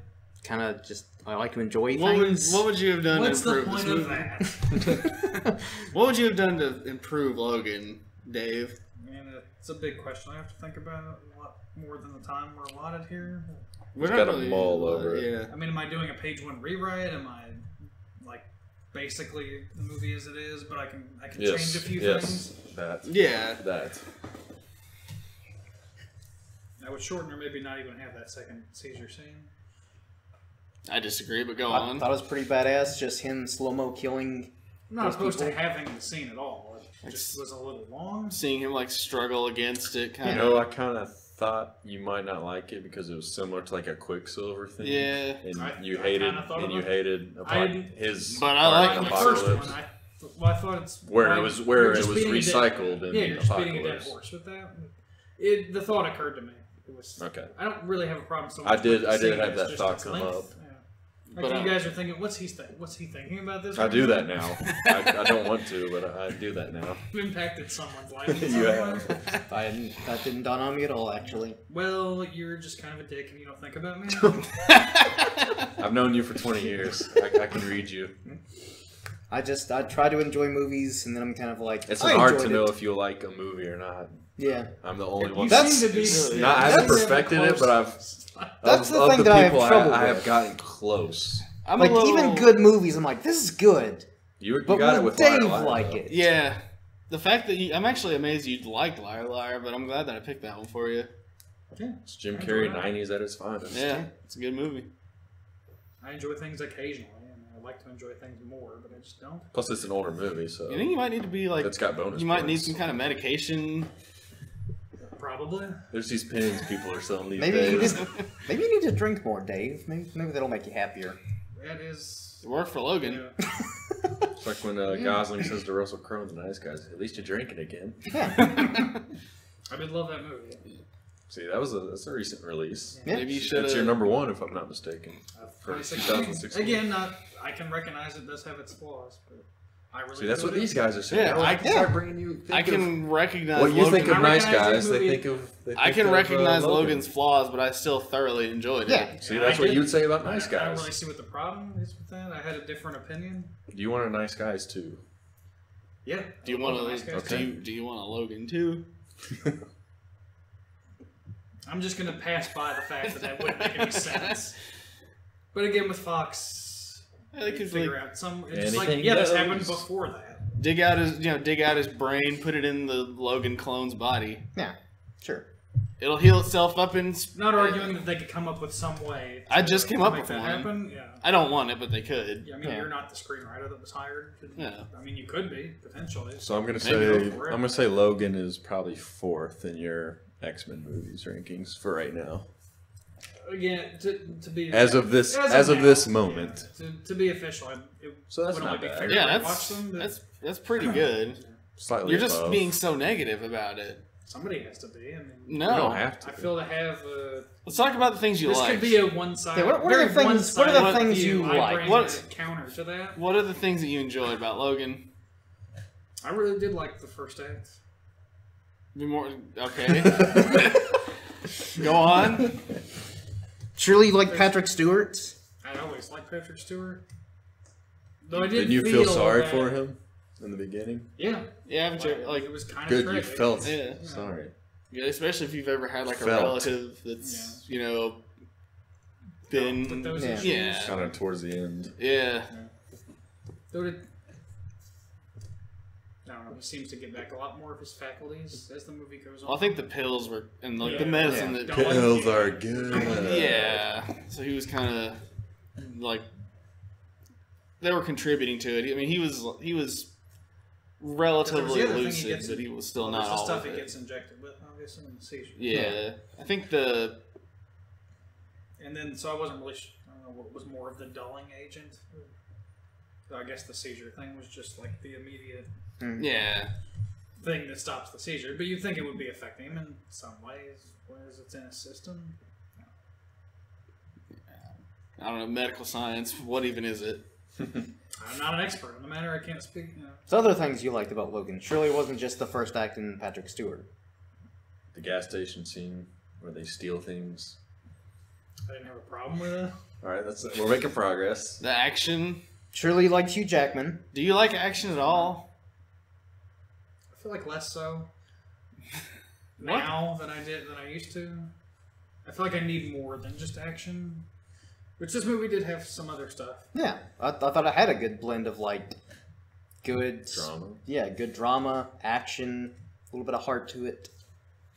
kind of I like to enjoy What things. would you have done What's to the improve point this of movie? that? What would you have done to improve Logan, Dave? Man, it's a big question. I have to think about it a lot more than the time we're allotted here. We're Just gotta mull over it. Yeah. I mean, am I doing a page one rewrite? Am I like basically the movie as it is, but I can change a few things? That. Yeah. That. I would shorten or maybe not even have that second seizure scene. I disagree, but go I on. thought it was pretty badass, just him slow-mo killing. I'm not Those opposed to people- having the scene at all. It just was a little long. Seeing him struggle against it, kind You of. know, I kind of thought you might not like it because it was similar to like a Quicksilver thing. Yeah. And I you kinda hated, thought and you about- hated I- his. But I part like in the Apocalypse. first one. I thought it's Where like, it was you're it just was beating a dead- recycled in Yeah, you're just beating a dead Apocalypse. horse with that. The thought occurred to me. It was Okay. I don't really have a problem so I much. did- with I did seeing have it as that just thought its come length. up. Yeah. Like you guys are thinking, what's he thinking about this? I do that now. I don't want to, but I do that now. You've impacted someone's life. You have. That didn't dawn on me at all, actually. Well, you're just kind of a dick and you don't think about me. I've known you for 20 years. I can read you. I try to enjoy movies, and then I'm kind of like, It's hard to know if you like a movie or not. Yeah. I'm the only one. That's- seem to be I haven't perfected it, but That's the thing that I have trouble I have with. gotten close. I'm Like, a little... even good movies, I'm like, this is good. You But got it will with Dave Liar, Liar, like though. it? Yeah. The fact that I'm actually amazed you liked Liar Liar, but I'm glad that I picked that one for you. It's Jim Carrey 90s at its finest. Yeah, it's a good movie. I enjoy things occasionally, and I like to enjoy things more, but I just don't. Plus, it's an older movie, so You think you might need to be like... it's got bonus You might need points. some kind of medication. Probably. There's these pins people are selling these Maybe you days. maybe you need to drink more, Dave. Maybe that'll make you happier. That is. It worked for Logan. Yeah. It's like when Gosling says to Russell Crowe in The Nice Guys, "At least you're drinking again." Yeah. I did love that movie. See, that's a recent release. Yeah. Maybe you should That's your have... number one, if I'm not mistaken. For 2016. 2016. Again, I can recognize it does have its flaws, but I really. See, that's what enjoyed these it. guys are saying. Yeah, I I can start bringing you. I can recognize What you Logan. think of I Nice recognize Guys, this they movie. think of. I can recognize Logan. Logan's flaws, but I still thoroughly enjoyed Yeah. it. See, that's what you'd say about Nice I don't Guys. really see what the problem is with that. I had a different opinion. Do you want a Nice Guys too? Yeah. Do you want Nice a Guys. Okay. do you want a Logan too? I'm just gonna pass by the fact that wouldn't make any sense. But again, with Fox, I think it's figure like out some. It's just like, Anything yeah, this goes. happened before that. dig out his brain, put it in the Logan clone's body. Yeah. Sure. It'll heal itself up in. Not arguing that they could come up with some way. I just came to up make with that one. happen. Yeah. I don't want it, but they could. Yeah, I mean, Yeah. you're not the screenwriter that was hired. Yeah. I mean, you could be potentially. So I'm gonna Maybe say Logan is probably fourth in your X-Men movies rankings for right now. Again, to be As of this now, moment. yeah, to be official, it So that's would not only be bad. fair Yeah, to watch them. But that's pretty good. Slightly You're just above. being so negative about it. somebody has to be. I mean, No, You don't have to. I feel to have. Let's talk about the things you This like. could be a one-sided. Yeah, what are the things- what are the things you like? What- counter to that? What are the things that you enjoy about Logan? I really did like the first act. Be more okay. Go on. Surely you like Patrick Stewart? I always liked Patrick Stewart. Though I did Did you feel sorry that- for him in the beginning? Yeah, Yeah, haven't you? like Like, it was kind Good, of you tragic. felt Yeah. sorry. yeah, especially if you've ever had like a Felt. relative that's been But those Yeah. issues- yeah Kind of towards the end. yeah. Though it, I don't know. He seems to get back a lot more of his faculties as the movie goes on. Well, I think the pills were and like the Yeah. medicine Yeah. that Pills are good. yeah. So he was kind of like they were contributing to it. I mean, he was relatively the other thing he lucid, gets- but he was still Well, not there's the all stuff of he it. gets injected with, obviously, in the seizure. Yeah, I think And then, so I wasn't really. I don't know what was more of the dulling agent. I guess the seizure thing was just like the immediate yeah. thing that stops the seizure. But you'd think it would be affecting him in some ways, whereas it's in a system. I don't know medical science. What even is it? I'm not an expert on the matter. I can't speak. You know. So other things you liked about Logan. Surely it wasn't just the first act in Patrick Stewart. The gas station scene where they steal things. I didn't have a problem with it. All right, we're making progress. The action. Surely you liked Hugh Jackman. Do you like action at all? I feel like less so now than I used to. I feel like I need more than just action. Which this movie did have some other stuff. Yeah, I thought I had a good blend of like good Drama. Yeah, good drama, action, a little bit of heart to it.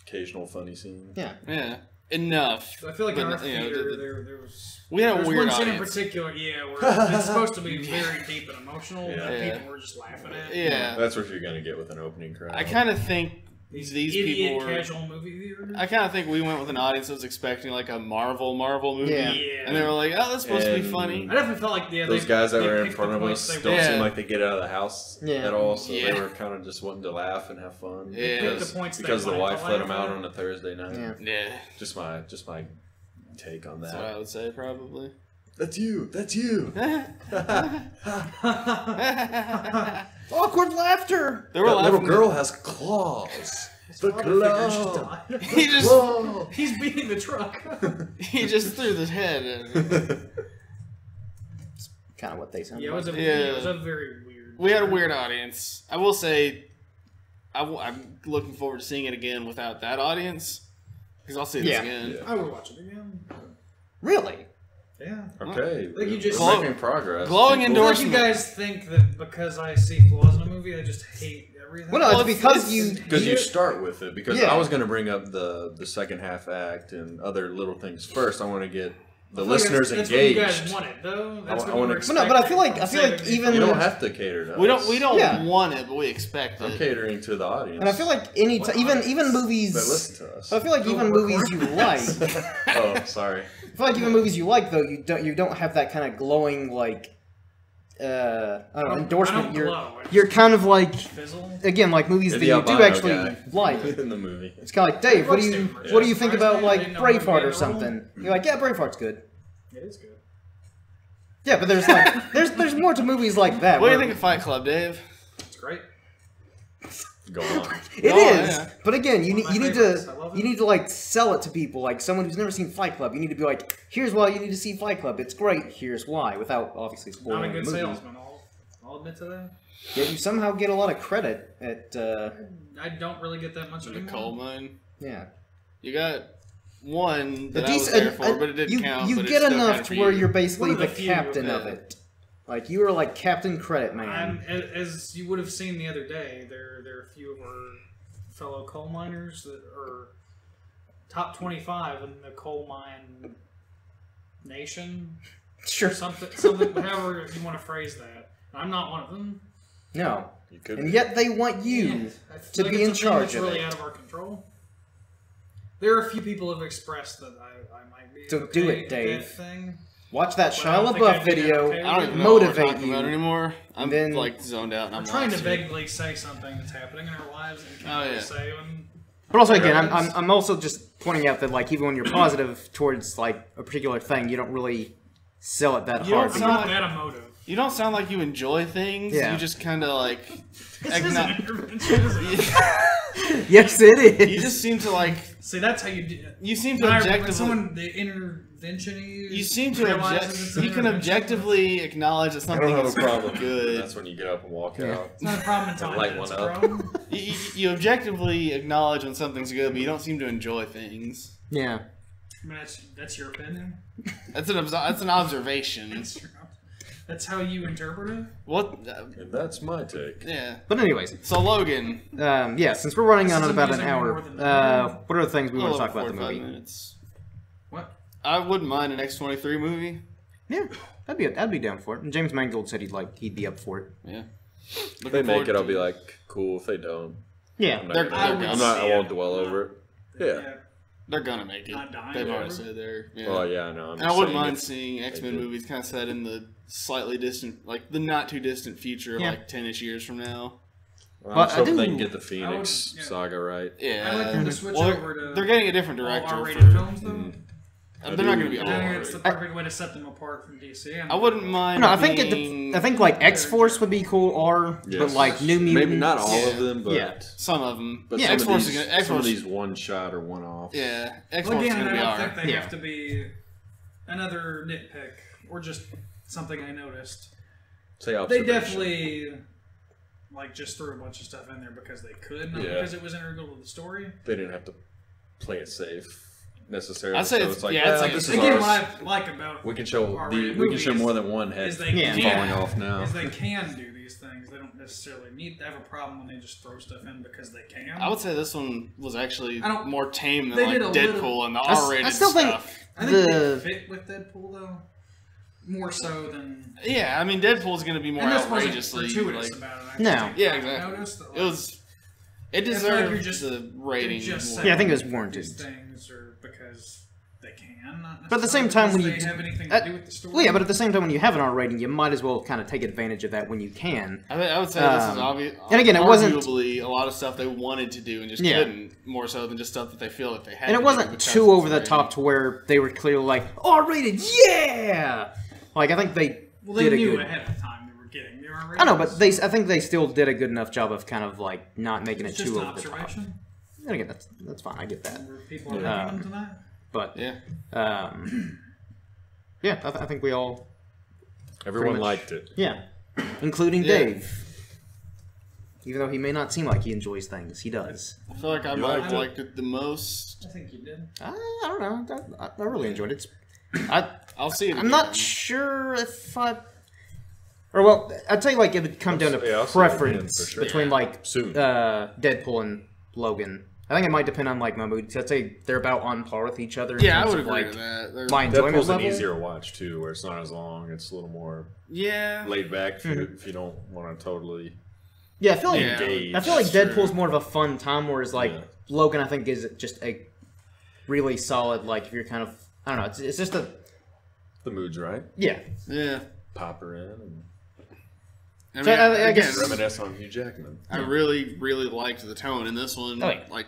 Occasional funny scene. Yeah. Yeah, enough. I feel like in But, our you know, theater, the- there was We had a there was weird one scene in audience. particular, where it's supposed to be very deep and emotional, Yeah. and Yeah. people were just laughing at. Yeah, That's what you're gonna get with an opening crowd. I kind of think these idiot people were. casual movie theater. I kind of think we went with an audience that was expecting like a Marvel movie, Yeah. and they were like, "Oh, that's supposed to be And- funny." I definitely felt like Those guys that they were in picked front the of points us they don't Yeah. seem like they get out of the house Yeah. at all, so Yeah. they were kind of just wanting to laugh and have fun. Yeah. Because, The points they because the wanted to wife let them laugh out at. on a Thursday night. Yeah. Yeah, Just my take on that's what that. I would say probably. That's you. That's you. Awkward laughter. They were That little laughing. girl has claws. The Father figure just claw. died. He just Whoa. He's beating the truck. he just threw his head in. Kind of what they sound Yeah, it like. was a, Yeah. it was a very weird. We had a weird audience. I will say, I'm looking forward to seeing it again without that audience because I'll see this Yeah. again. Yeah. I would watch it again. Really? Yeah. Okay. Like you just- we're making progress. Glowing People- I feel like you endorsement. guys think that because I see flaws in a movie, I just hate everything. Well, no, Well, it's because it's- you... Because you start with it. Because Yeah. I was going to bring up the second half act and other little things first. I want to get the I feel like listeners that's engaged. What you guys wanted, though. That's I what wanna- you were Well, no, but I feel like- expecting I feel from like saving even- You me. don't have to cater to us. We don't Yeah. want it, but we expect I'm it. catering to the audience. And I feel like any What even audience? movies... that listen to us. I feel like Go even record. movies you like... Oh, sorry. I feel like even movies you like, though, you don't have that kind of glowing, like... I don't know, endorsement. I don't glow. I You're kind of like... fizzle. Again, like movies You're that the you do albino actually guy. like. In the movie. It's kind of like, Dave, what do you Yeah. what do you think Surprised about me, I like didn't know I'd be Braveheart in or a something? You're like, yeah, Braveheart's good. It is good. Yeah, but there's like there's more to movies like that. What do you where- think of Fight Club, Dave? It's great. Go on. It Oh, is, yeah. but again, you One of need my favorites. I love it. like sell it to people, like someone who's never seen Fight Club. You need to be like, here's why you need to see Fight Club. It's great. Here's why, without obviously Not spoiling a the good movie. salesman. I'll admit to that. Yet you somehow get a lot of credit at I don't really get that much The anymore. coal mine. yeah. You got one that A I was there for, but it didn't you, count. You but it get still enough counted to for where you. you're basically One of the the few, captain of yeah. it. Like you are like Captain Credit Man. As you would have seen the other day, there are a few of our fellow coal miners that are top 25 in the coal mine nation. Sure. Something, however you want to phrase that. I'm not one of them. No. You could. And yet they want you Yeah, I feel to like be it's in a thing charge that's of really it. out of our control. There are a few people who have expressed that I might be. So okay do it, at Dave. that thing. Watch that But I don't Shia think I'd LaBeouf be video. okay I don't even know Motivate what we're talking you. about anymore. I'm Then- like zoned out and I'm I'm trying to lost. vaguely say something that's happening in our lives and can't Oh, really yeah. say when. But also, again, I'm also just pointing out that like even when you're positive towards like a particular thing, you don't really sell it that You hard. don't I'm sound not like- that emotive. You don't sound like you enjoy things. Yeah. You just kind of like. This isn't an intervention, is it? Yes, it is. You just seem to like. See, that's how you do it. You seem to When objectively. someone, the intervention You seem to realizes it's an you can intervention. objectively acknowledge that I something don't have a is problem. good. That's when you get up and walk Yeah. out. It's not a problem in time. Light It's one a up. problem. You objectively acknowledge when something's good, but you don't seem to enjoy things. Yeah. I mean, that's your opinion. That's an observation. That's how you interpret it. What? And that's my take. Yeah. But anyways, So Logan. yeah, since we're running on This at is about an amusing hour, more than that. what are the things we a want to little talk about the 45 movie? minutes. What? I wouldn't mind an X-23 movie. Yeah, I'd be down for it. And James Mangold said he'd be up for it. Yeah. If they make it, I'll be like, cool. If they don't, Yeah. I'm not. They're- gonna- they're I'm gonna not. see I won't it. dwell over it. Yeah. They're gonna make it. Not dying They've already over. said they're. Yeah. Oh yeah, I know. I'm And just I wouldn't saying mind if- seeing X-Men did. movies kind of set in the slightly distant, like the not too distant future, Yeah. like 10ish years from now. Well, But I'm I hoping do- they can get the Phoenix yeah. saga right. Yeah. I'd like them to switch Well, over to they're getting a different all director R-rated for. films, though. I They're not do gonna be enjoy all I think it. it's the perfect way to set them apart from DC. I wouldn't mind. No, I think being I think like X Force would be cool, but Yes. like New Mutants. Maybe not all Yeah. of them, but Yeah. some of them. but Yeah, some, X-Force of is these, gonna- X-Force- some of these one shot or one off. Yeah, X Well, Force is again, gonna I be don't our. think they Yeah. have to be another nitpick or just something I noticed. Say They observation. definitely like just threw a bunch of stuff in there because they could, not Yeah. because it was integral to the story. They didn't have to play it safe necessarily. I'd say so it's- like, yeah, it's like- this is Again, ours. what I like about We can show R-rated we can show movies more than one head is they Yeah. can, falling off now. is they can do these things. They don't necessarily need to have a problem when they just throw stuff in because they can. I would say this one was actually I don't- more tame than they like did a Deadpool little- and the I R-rated still think- stuff. I think the- they fit with Deadpool though, more so than. Yeah, I mean Deadpool's gonna be more And this wasn't outrageously gratuitous like. about it. No. Yeah, exactly. Noticed that, It was. It I feel like you're deserved just- the rating. just more. Yeah, I think it was saying warranted. These things are because they can, not But at the same time, when necessarily you because they have anything uh, to do with the story. well, yeah, but at the same time, when you have an R rating, you might as well kind of take advantage of that when you can. I would say this is obvious. and again, it wasn't- arguably a lot of stuff they wanted to do and just Yeah. couldn't. More so than just stuff that they feel that they had. And to it do wasn't because too it's over the rated. top to where they were clearly like R rated, yeah. Like I think they Well, they did a knew good. ahead of time they were getting. They were I know, but I think they still did a good enough job of kind of like not making it It's just too an over the top. observation. And again, that's fine. I get that. Where people are Yeah. making them tonight. But Yeah. Yeah, I think we all Everyone much- liked it. including Yeah. Dave. Even though he may not seem like he enjoys things, he does. I feel like I You might have liked it? liked it the most. I think you did. I don't know. I really enjoyed it. I'll see it I'm again. not sure if I. Or well, I'd say like it would come down to Yeah, I'll see it again, preference for sure. between like Soon. Deadpool and Logan. I think it might depend on like my mood. 'Cause I'd say they're about on par with each other. In Yeah, I terms would of, agree like, with that. my enjoyment Deadpool's an level. easier watch too, where it's not as long. It's a little more Yeah. laid back if you don't want to totally. Yeah, I feel like Yeah, I feel like that's Deadpool's true. more of a fun time, whereas like Yeah. Logan, I think is just a really solid. Like if you're kind of I don't know, it's just a The mood's right. yeah. Yeah. Pop her in and I mean, So, I again, guess- reminisce on Hugh Jackman. I really, really liked the tone in this one. Oh, yeah. Like,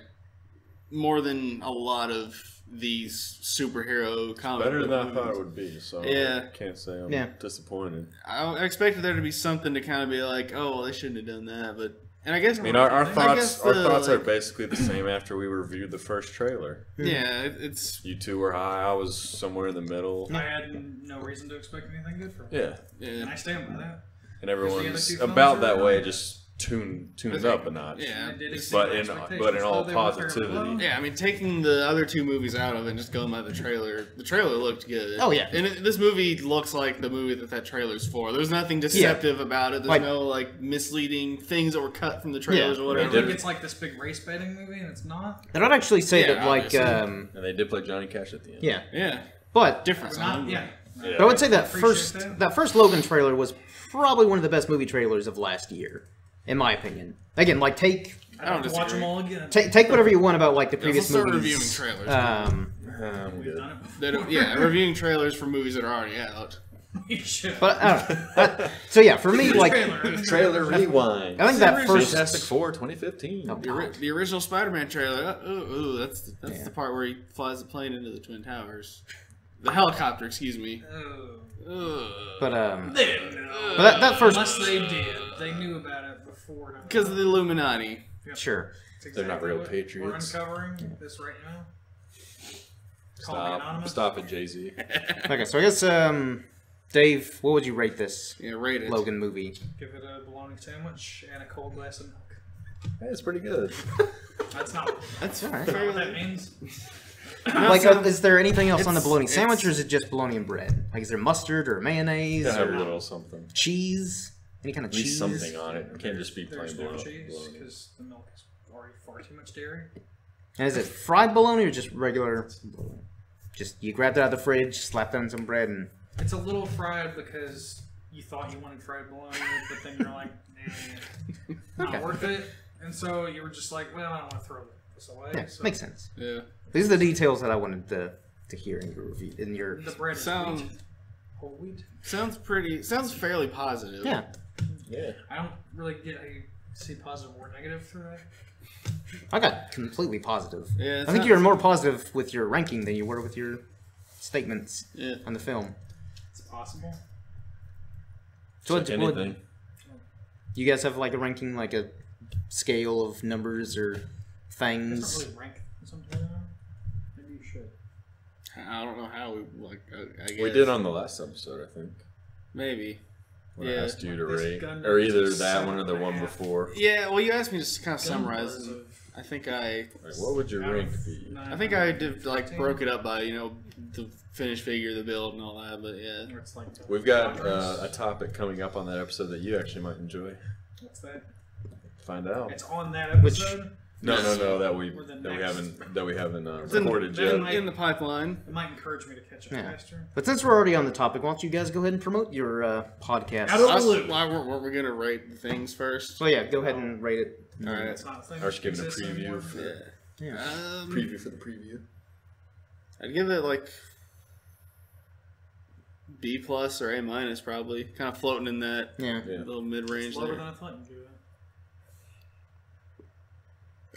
more than a lot of these superhero comic Better book than I movies. thought it would be. So Yeah. I can't say I'm Yeah. disappointed. I expected there to be something to kind of be like, oh, well, they shouldn't have done that. But, and I guess, I mean, our guess thoughts the, are like- basically the same after we reviewed the first trailer. yeah, it's, You two were high. I was somewhere in the middle. I had no reason to expect anything good from it. Yeah, And yeah. I stand by that. and the other everyone's two films about are that really way. good. Just tuned up a notch. Yeah. It did exceed But my in expectations, but in all though they were fairly positivity. low. Yeah, I mean, taking the other two movies out of it and just going by the trailer looked good. Oh, yeah. And this movie looks like the movie that trailer's for. There's nothing deceptive about it. There's Like- no, like, misleading things that were cut from the trailers Yeah. or I whatever. think it's like this big race betting movie, and it's not. And I'd actually say Yeah, that like obviously. And they did play Johnny Cash at the end. yeah, Yeah. but Different Not, song. yeah. Yeah. but I would say that Appreciate that first Logan trailer was probably one of the best movie trailers of last year, in my opinion. Again, like take I don't have to watch disagree. them all again. take whatever you want about like the Let's previous start movies. reviewing trailers. I'm We've good. done it before. They don't- yeah, reviewing trailers for movies that are already out. We should. But I don't know. So yeah, for me, like Trailer rewind. I think that first Fantastic Four 2015. Oh, God. The original Spider-Man trailer. That's Yeah. the part where he flies the plane into the Twin Towers. The helicopter, excuse me. But They didn't know. but that first Unless they did. They knew about it before. Because of the Illuminati. sure. That's They're not real what patriots. We're uncovering this right now. Call me anonymous. Stop it, Jay-Z. Okay, so I guess Dave, what would you rate this Yeah, rate it. Logan movie? Give it a bologna sandwich and a cold glass of milk. Hey, it's pretty good. That's not That's All right. what that means. Like, is there anything else on the it's- bologna it's- sandwich, or is it just bologna and bread? Like, is there mustard or mayonnaise Gotta have a or little something. cheese? Any kind of At least cheese? something on it. It can't just be plain There's no bologna. cheese because the milk is already far too much dairy. And is it fried bologna or just regular bologna? Just you grab that out of the fridge, slap that on some bread, and It's a little fried because you thought you wanted fried bologna, but then you're like, not Okay. worth it. And so you were just like, well, I don't want to throw this away. yeah, so makes sense. Yeah. These are the details that I wanted to hear in your review. In your The bread is Sound- wheat. Whole wheat. Sounds fairly positive. yeah, Yeah. I don't really get how you see positive or negative through that. I got completely positive. Yeah, I think you're more positive with your ranking than you were with your statements Yeah. on the film. It's possible. So Like anything. you guys have like a ranking, like a scale of numbers or It's things? not really rank something. Maybe you should. I don't know how we like. I guess We did on the last episode, I think. Maybe. When I Yeah. asked you to This rate. gun Or is either a that one or the 7.5. one before. Yeah. Well, you asked me to just kind of summarize. Numbers And of I think I Like, what would your out rank of be? 9, I think I did like broke it up by the finished figure, the build, and all that. But yeah. Where it's like the We've got quadrants. a topic coming up on that episode that you actually might enjoy. What's that? Find out. It's on that Which- episode. No, that we Or the that we next. haven't It's in, recorded in, yet. in the pipeline. It might encourage me to catch up Yeah. faster. But since we're already on the topic, why don't you guys go ahead and promote your podcast? Out of- Us, loop. why weren't we gonna rate the things first? So yeah, go ahead and rate it. All right. It's not a thing. I was giving a Exists preview anymore. for Yeah. preview for the preview. I'd give it like B plus or A minus probably. Kind of floating in that Yeah. Yeah. little mid range It's lower there. than I thought you'd do it.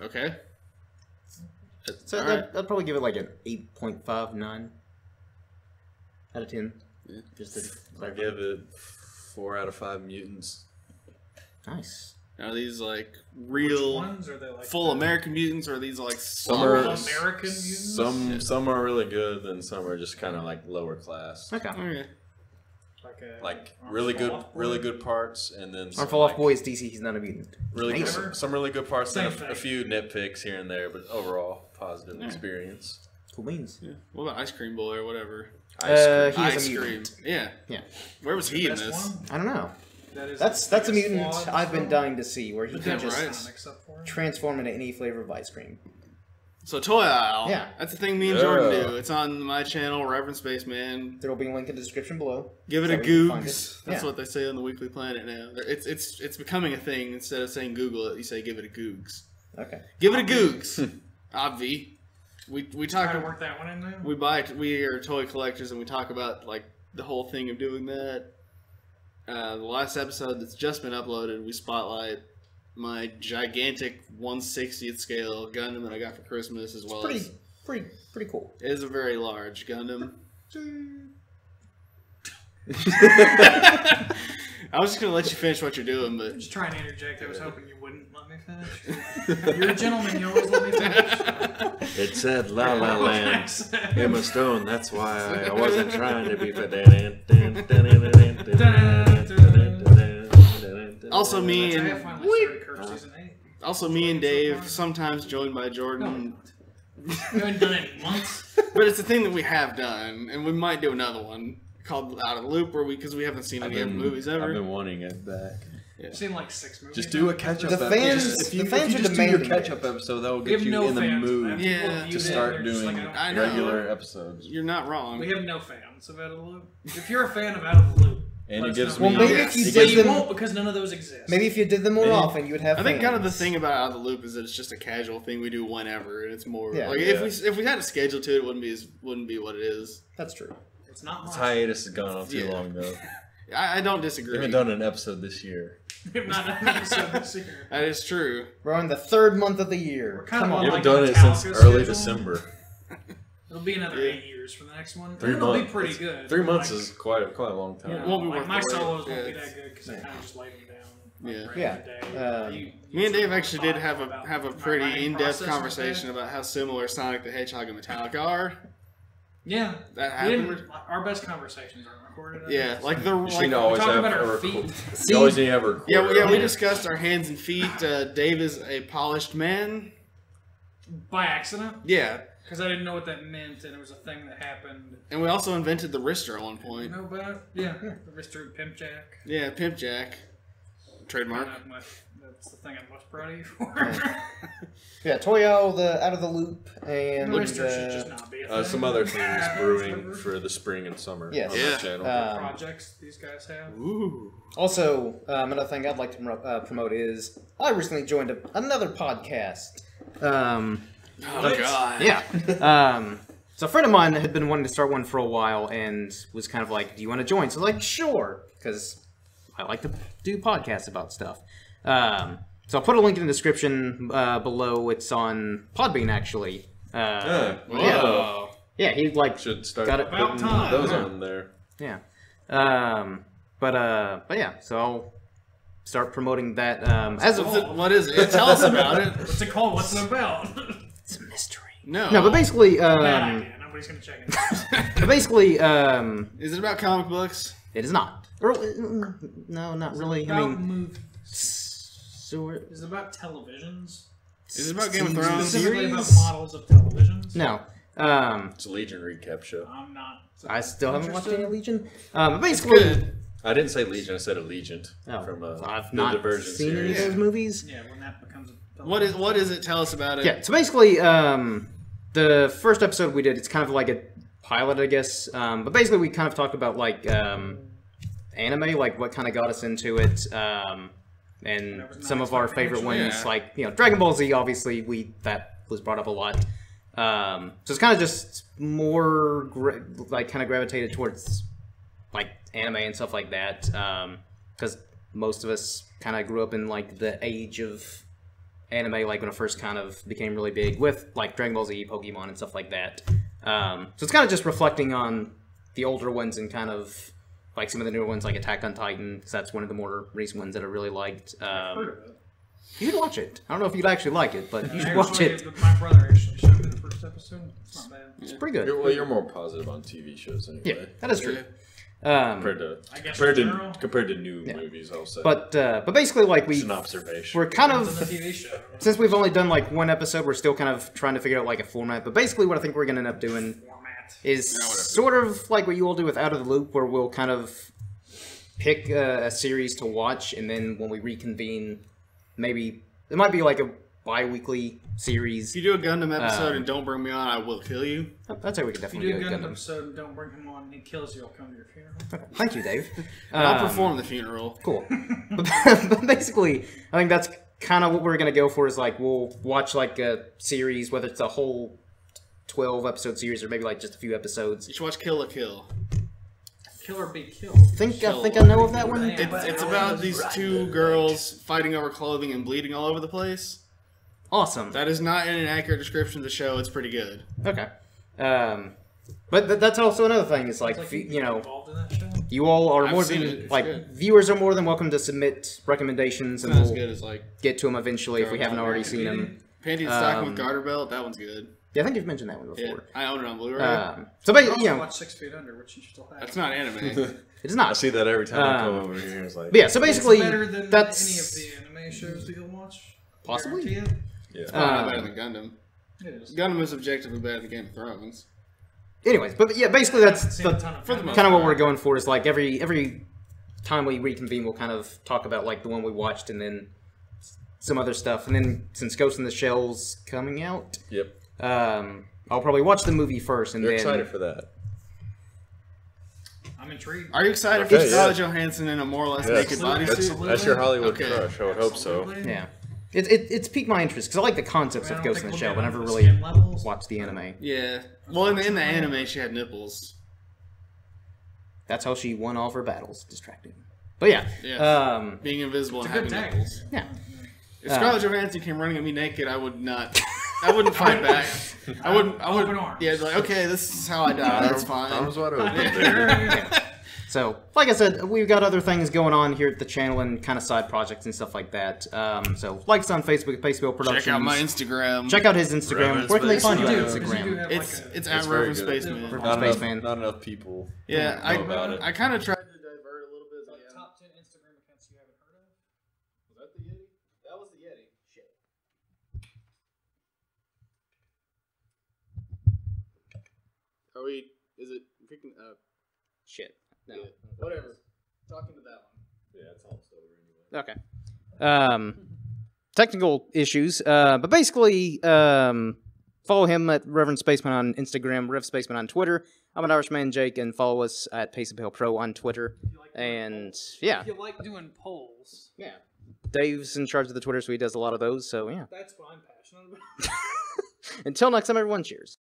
Okay. So All right. I'd probably give it like an 8.59 out of 10. Just to I clarify. give it 4 out of 5 mutants. Nice. Are these like Which real ones are they like full American mutants, or are these like Some all are American mutants? some are really good, and some are just kind of like lower class. Okay. Okay. Like Arm really Fall good, Off really Boy? good parts, and then Our some, Fall Off like, Boy is DC. He's not a mutant. really Nice. good, some really good parts, Same and thing. a few nitpicks here and there, but overall positive Yeah. experience. Cool beans. Yeah. What about Ice Cream Boy or whatever? He is Ice a Cream. mutant. Yeah. Yeah. Where was he in Best this? one? I don't know. That is That's the a biggest mutant flaw in I've this been film. dying to see, where he But can that's just right. Except for transform into any flavor of ice cream. So Toy Aisle. Yeah. That's the thing me and Yeah. Jordan do. It's on my channel, Reverend Spaceman. There will be a link in the description below. Give it So a we can find googs. it. That's Yeah. what they say on the Weekly Planet now. It's becoming a thing. Instead of saying Google it, you say give it a googs. Okay. Give it a googs. Obvi. We Try talk. to work that one in there. We are toy collectors, and we talk about like the whole thing of doing that. The last episode that's just been uploaded, we spotlight my gigantic 1/60th scale Gundam that I got for Christmas, as well as Pretty cool. it is a very large Gundam. I was just gonna let you finish what you're doing, but Just trying to interject. I was hoping you wouldn't let me finish. You're a gentleman. You always let me finish. It said La La Land, Accent. Emma Stone. That's why I wasn't trying to be also me I and finally started Curse season 8. also me and Dave, sometimes joined by No, Jordan. you haven't done it in months. But it's a thing that we have done, and we might do another one called Out of the Loop, where because we haven't seen any of the movies I've ever. been wanting it back. I've seen like 6 movies. Just do a catch up. The fans- If the you fans are just do your demanding catch it. up episode, that will We get have you no in the fans. mood Yeah. People to viewed it, start they're just doing like, I know. regular episodes. You're not wrong. We have no fans of Out of the Loop. If you're a fan of Out of the Loop, And let it us gives know. me. Well, maybe if you it did gives you them- me- won't because none of those exist. Maybe if you did them more Maybe. often, you would have. I think kind of the fans. thing about Out of the Loop is that it's just a casual thing we do whenever, and it's more Yeah. like Yeah. if we had a schedule to it, it wouldn't be what it is. That's true. It's not This much. hiatus has gone on too Yeah. long though. I don't We disagree. haven't done an episode this year. We have not done an episode this year. That is true. We're on the 3rd month of the year. We're kind Come of on. We on haven't like done a it since Metallica early schedule. December. It'll be another Yeah. 8 years for the next one. 3 It'll months. be pretty good. 3 months Like, is quite a long time. Yeah, Won't be like worth my the wait. solos Yeah, won't be it's- that good because I kind of just laid them down. Like, Yeah. right Yeah. in the day. Me and Dave actually did have About a my pretty writing in-depth process conversation with about how similar Sonic the Hedgehog and Metallica are. Yeah, That we happened. didn't, our best conversations aren't recorded. I Yeah, guess. like the You like. should always talk have about our a feet. You always need to have a recorder. Yeah, we on. discussed our hands and feet. Dave is a polished man. by accident Yeah, because I didn't know what that meant, and it was a thing that happened. and we also invented the wrister at one You point. know about it? Yeah, the Mr. Pimp Jack. Yeah, Pimp Jack. Trademark. That's the thing I'm most proud of you for. Yeah, Toyo, the Out of the Loop, and Wrister should just not be a thing. Some other things Yeah, brewing whatever. for the spring and summer Yes. on Yeah. that channel. projects these guys have. Ooh. Also, another thing I'd like to promote is I recently joined another podcast. Oh god. Yeah. So a friend of mine had been wanting to start one for a while and was kind of like, "Do you want to join?" So I was like, "Sure," because I like to do podcasts about stuff. So I'll put a link in the description below. It's on Podbean, actually. Whoa. Yeah, he like Should start got it. About putting time. those on there. Yeah. But yeah, so I'll start promoting that as of What is it? Tell us about it. What's it called? What's it about? it's a mystery. No. No, but basically, Bad idea. Nobody's gonna check it. but basically, Is it about comic books? it is not. Or, no, not really. I About mean, movies. so Is it about televisions? Is it about Game of Thrones? Specifically about models of televisions? No. It's a Legion recap show. I'm not. I still haven't watched any interested. Legion. But basically, Good. I didn't say Legion. I said Allegiant oh, from I've the not Divergent seen any of series. those movies. Yeah, when that becomes a What is it? Tell us about it. Yeah, so basically, the first episode we did, it's kind of like a pilot, I guess. But basically, we kind of talked about like anime, like what kind of got us into it, and some of our favorite ones, Yeah. like Dragon Ball Z. Obviously, that was brought up a lot. So it's kind of just more kind of gravitated towards like anime and stuff like that, because most of us kind of grew up in like the age of anime, like when it first kind of became really big with like Dragon Ball Z, Pokemon, and stuff like that. So it's kind of just reflecting on the older ones and kind of like some of the newer ones, like Attack on Titan, because that's one of the more recent ones that I really liked. I've heard of it. You should watch it. I don't know if you'd actually like it, but you should watch it. My brother actually showed me the first episode. It's not bad. It's pretty good. You're more positive on TV shows anyway. Yeah, that is true. Compared to new movies, I'll say. But basically, like it's an observation. we're kind of The TV show. since we've only done like one episode, we're still kind of trying to figure out like a format. But basically, what I think we're going to end up doing is sort of like what you all do with Out of the Loop, where we'll kind of pick a series to watch, and then when we reconvene, maybe it might be like a bi-weekly series. If you do a Gundam episode and don't bring me on, I will kill you. That's how we could If you definitely do a do Gundam Gundam. episode and don't bring him on, and he kills you, I'll come to your funeral. Okay. Thank you, Dave. I'll perform the funeral. Cool. But basically, I think that's kind of what we're going to go for is like we'll watch like a series, whether it's a whole 12-episode series or maybe like just a few episodes. You should watch Kill la Kill. Kill or be killed. I think I know of that one. It's about these two girls fighting over clothing and bleeding all over the place. Awesome. That is not an accurate description of the show. It's pretty good. Okay. But that's also another thing. Is like, you know, Involved in that show? you all are I've more seen than it. It's like good. viewers are more than welcome to submit recommendations, It's and not as we'll good as like get to them eventually if we haven't already seen them. Panty and Stocking with Garter Belt. That one's good. Yeah, I think you've mentioned that one Yeah, before. I own it on Blu-ray. So I basically, also you know, watch 6 Feet Under, which you still have. That's not anime. it is I not. see that every time I come over here. It's like, But yeah, so basically, It's better than that's any of the anime shows that you'll watch. Possibly. Guarantee it. yeah. Not better than Gundam. It is. Gundam is objectively better than Game of Thrones. Anyways, but yeah, basically that's Seen a ton of for the Gundam. most kind of what we're going for. Is like every time we reconvene, we'll kind of talk about like the one we watched and then some other stuff. And then since Ghost in the Shell's coming out, Yep. I'll probably watch the movie first and You're then excited for that. I'm intrigued. Are you excited for Okay, Scarlett Johansson in a more or less naked bodysuit? That's your Hollywood Okay. crush. I would hope so. Absolutely. yeah, it's piqued my interest because I like the concepts I of don't Ghost in think the we'll Shell, get but never into really skin levels. watched the anime. Yeah. Well, in the anime, she had nipples. That's how she won all of her battles, distracting. But yeah, Yeah. Being invisible and It's a having good tactic. nipples. yeah. If Scarlett Johansson came running at me naked, I would not. I wouldn't fight back. I wouldn't. Open arms. Yeah, like okay, this is how I die. That's fine. Arms wide open, baby. So, like I said, we've got other things going on here at the channel and kind of side projects and stuff like that. So, like us on Facebook, Pasty Pale Productions. Check out my Instagram. Check out his Instagram. Reverend Where can they find you on Because you do Instagram? have It's like it's It's at very Reverend good. Spaceman. Not enough- Spaceman. Not enough people. Yeah, know about it. I kind of tried to divert a little bit. like top 10 Instagram accounts you haven't heard of. Was that the Yeti? That was the Yeti. Shit. Are we? Is it freaking? Shit. No. Yeah, whatever. Talking to that one. Yeah, it's almost over anyway. Okay. Technical issues. But basically, follow him at Reverend Spaceman on Instagram, Rev Spaceman on Twitter. I'm an Irishman Jake, and follow us at Pasty Pale Pro on Twitter. If you like doing And polls. yeah, If you like doing polls, yeah. Dave's in charge of the Twitter, so he does a lot of those. So yeah. that's what I'm passionate about. Until next time, everyone. Cheers.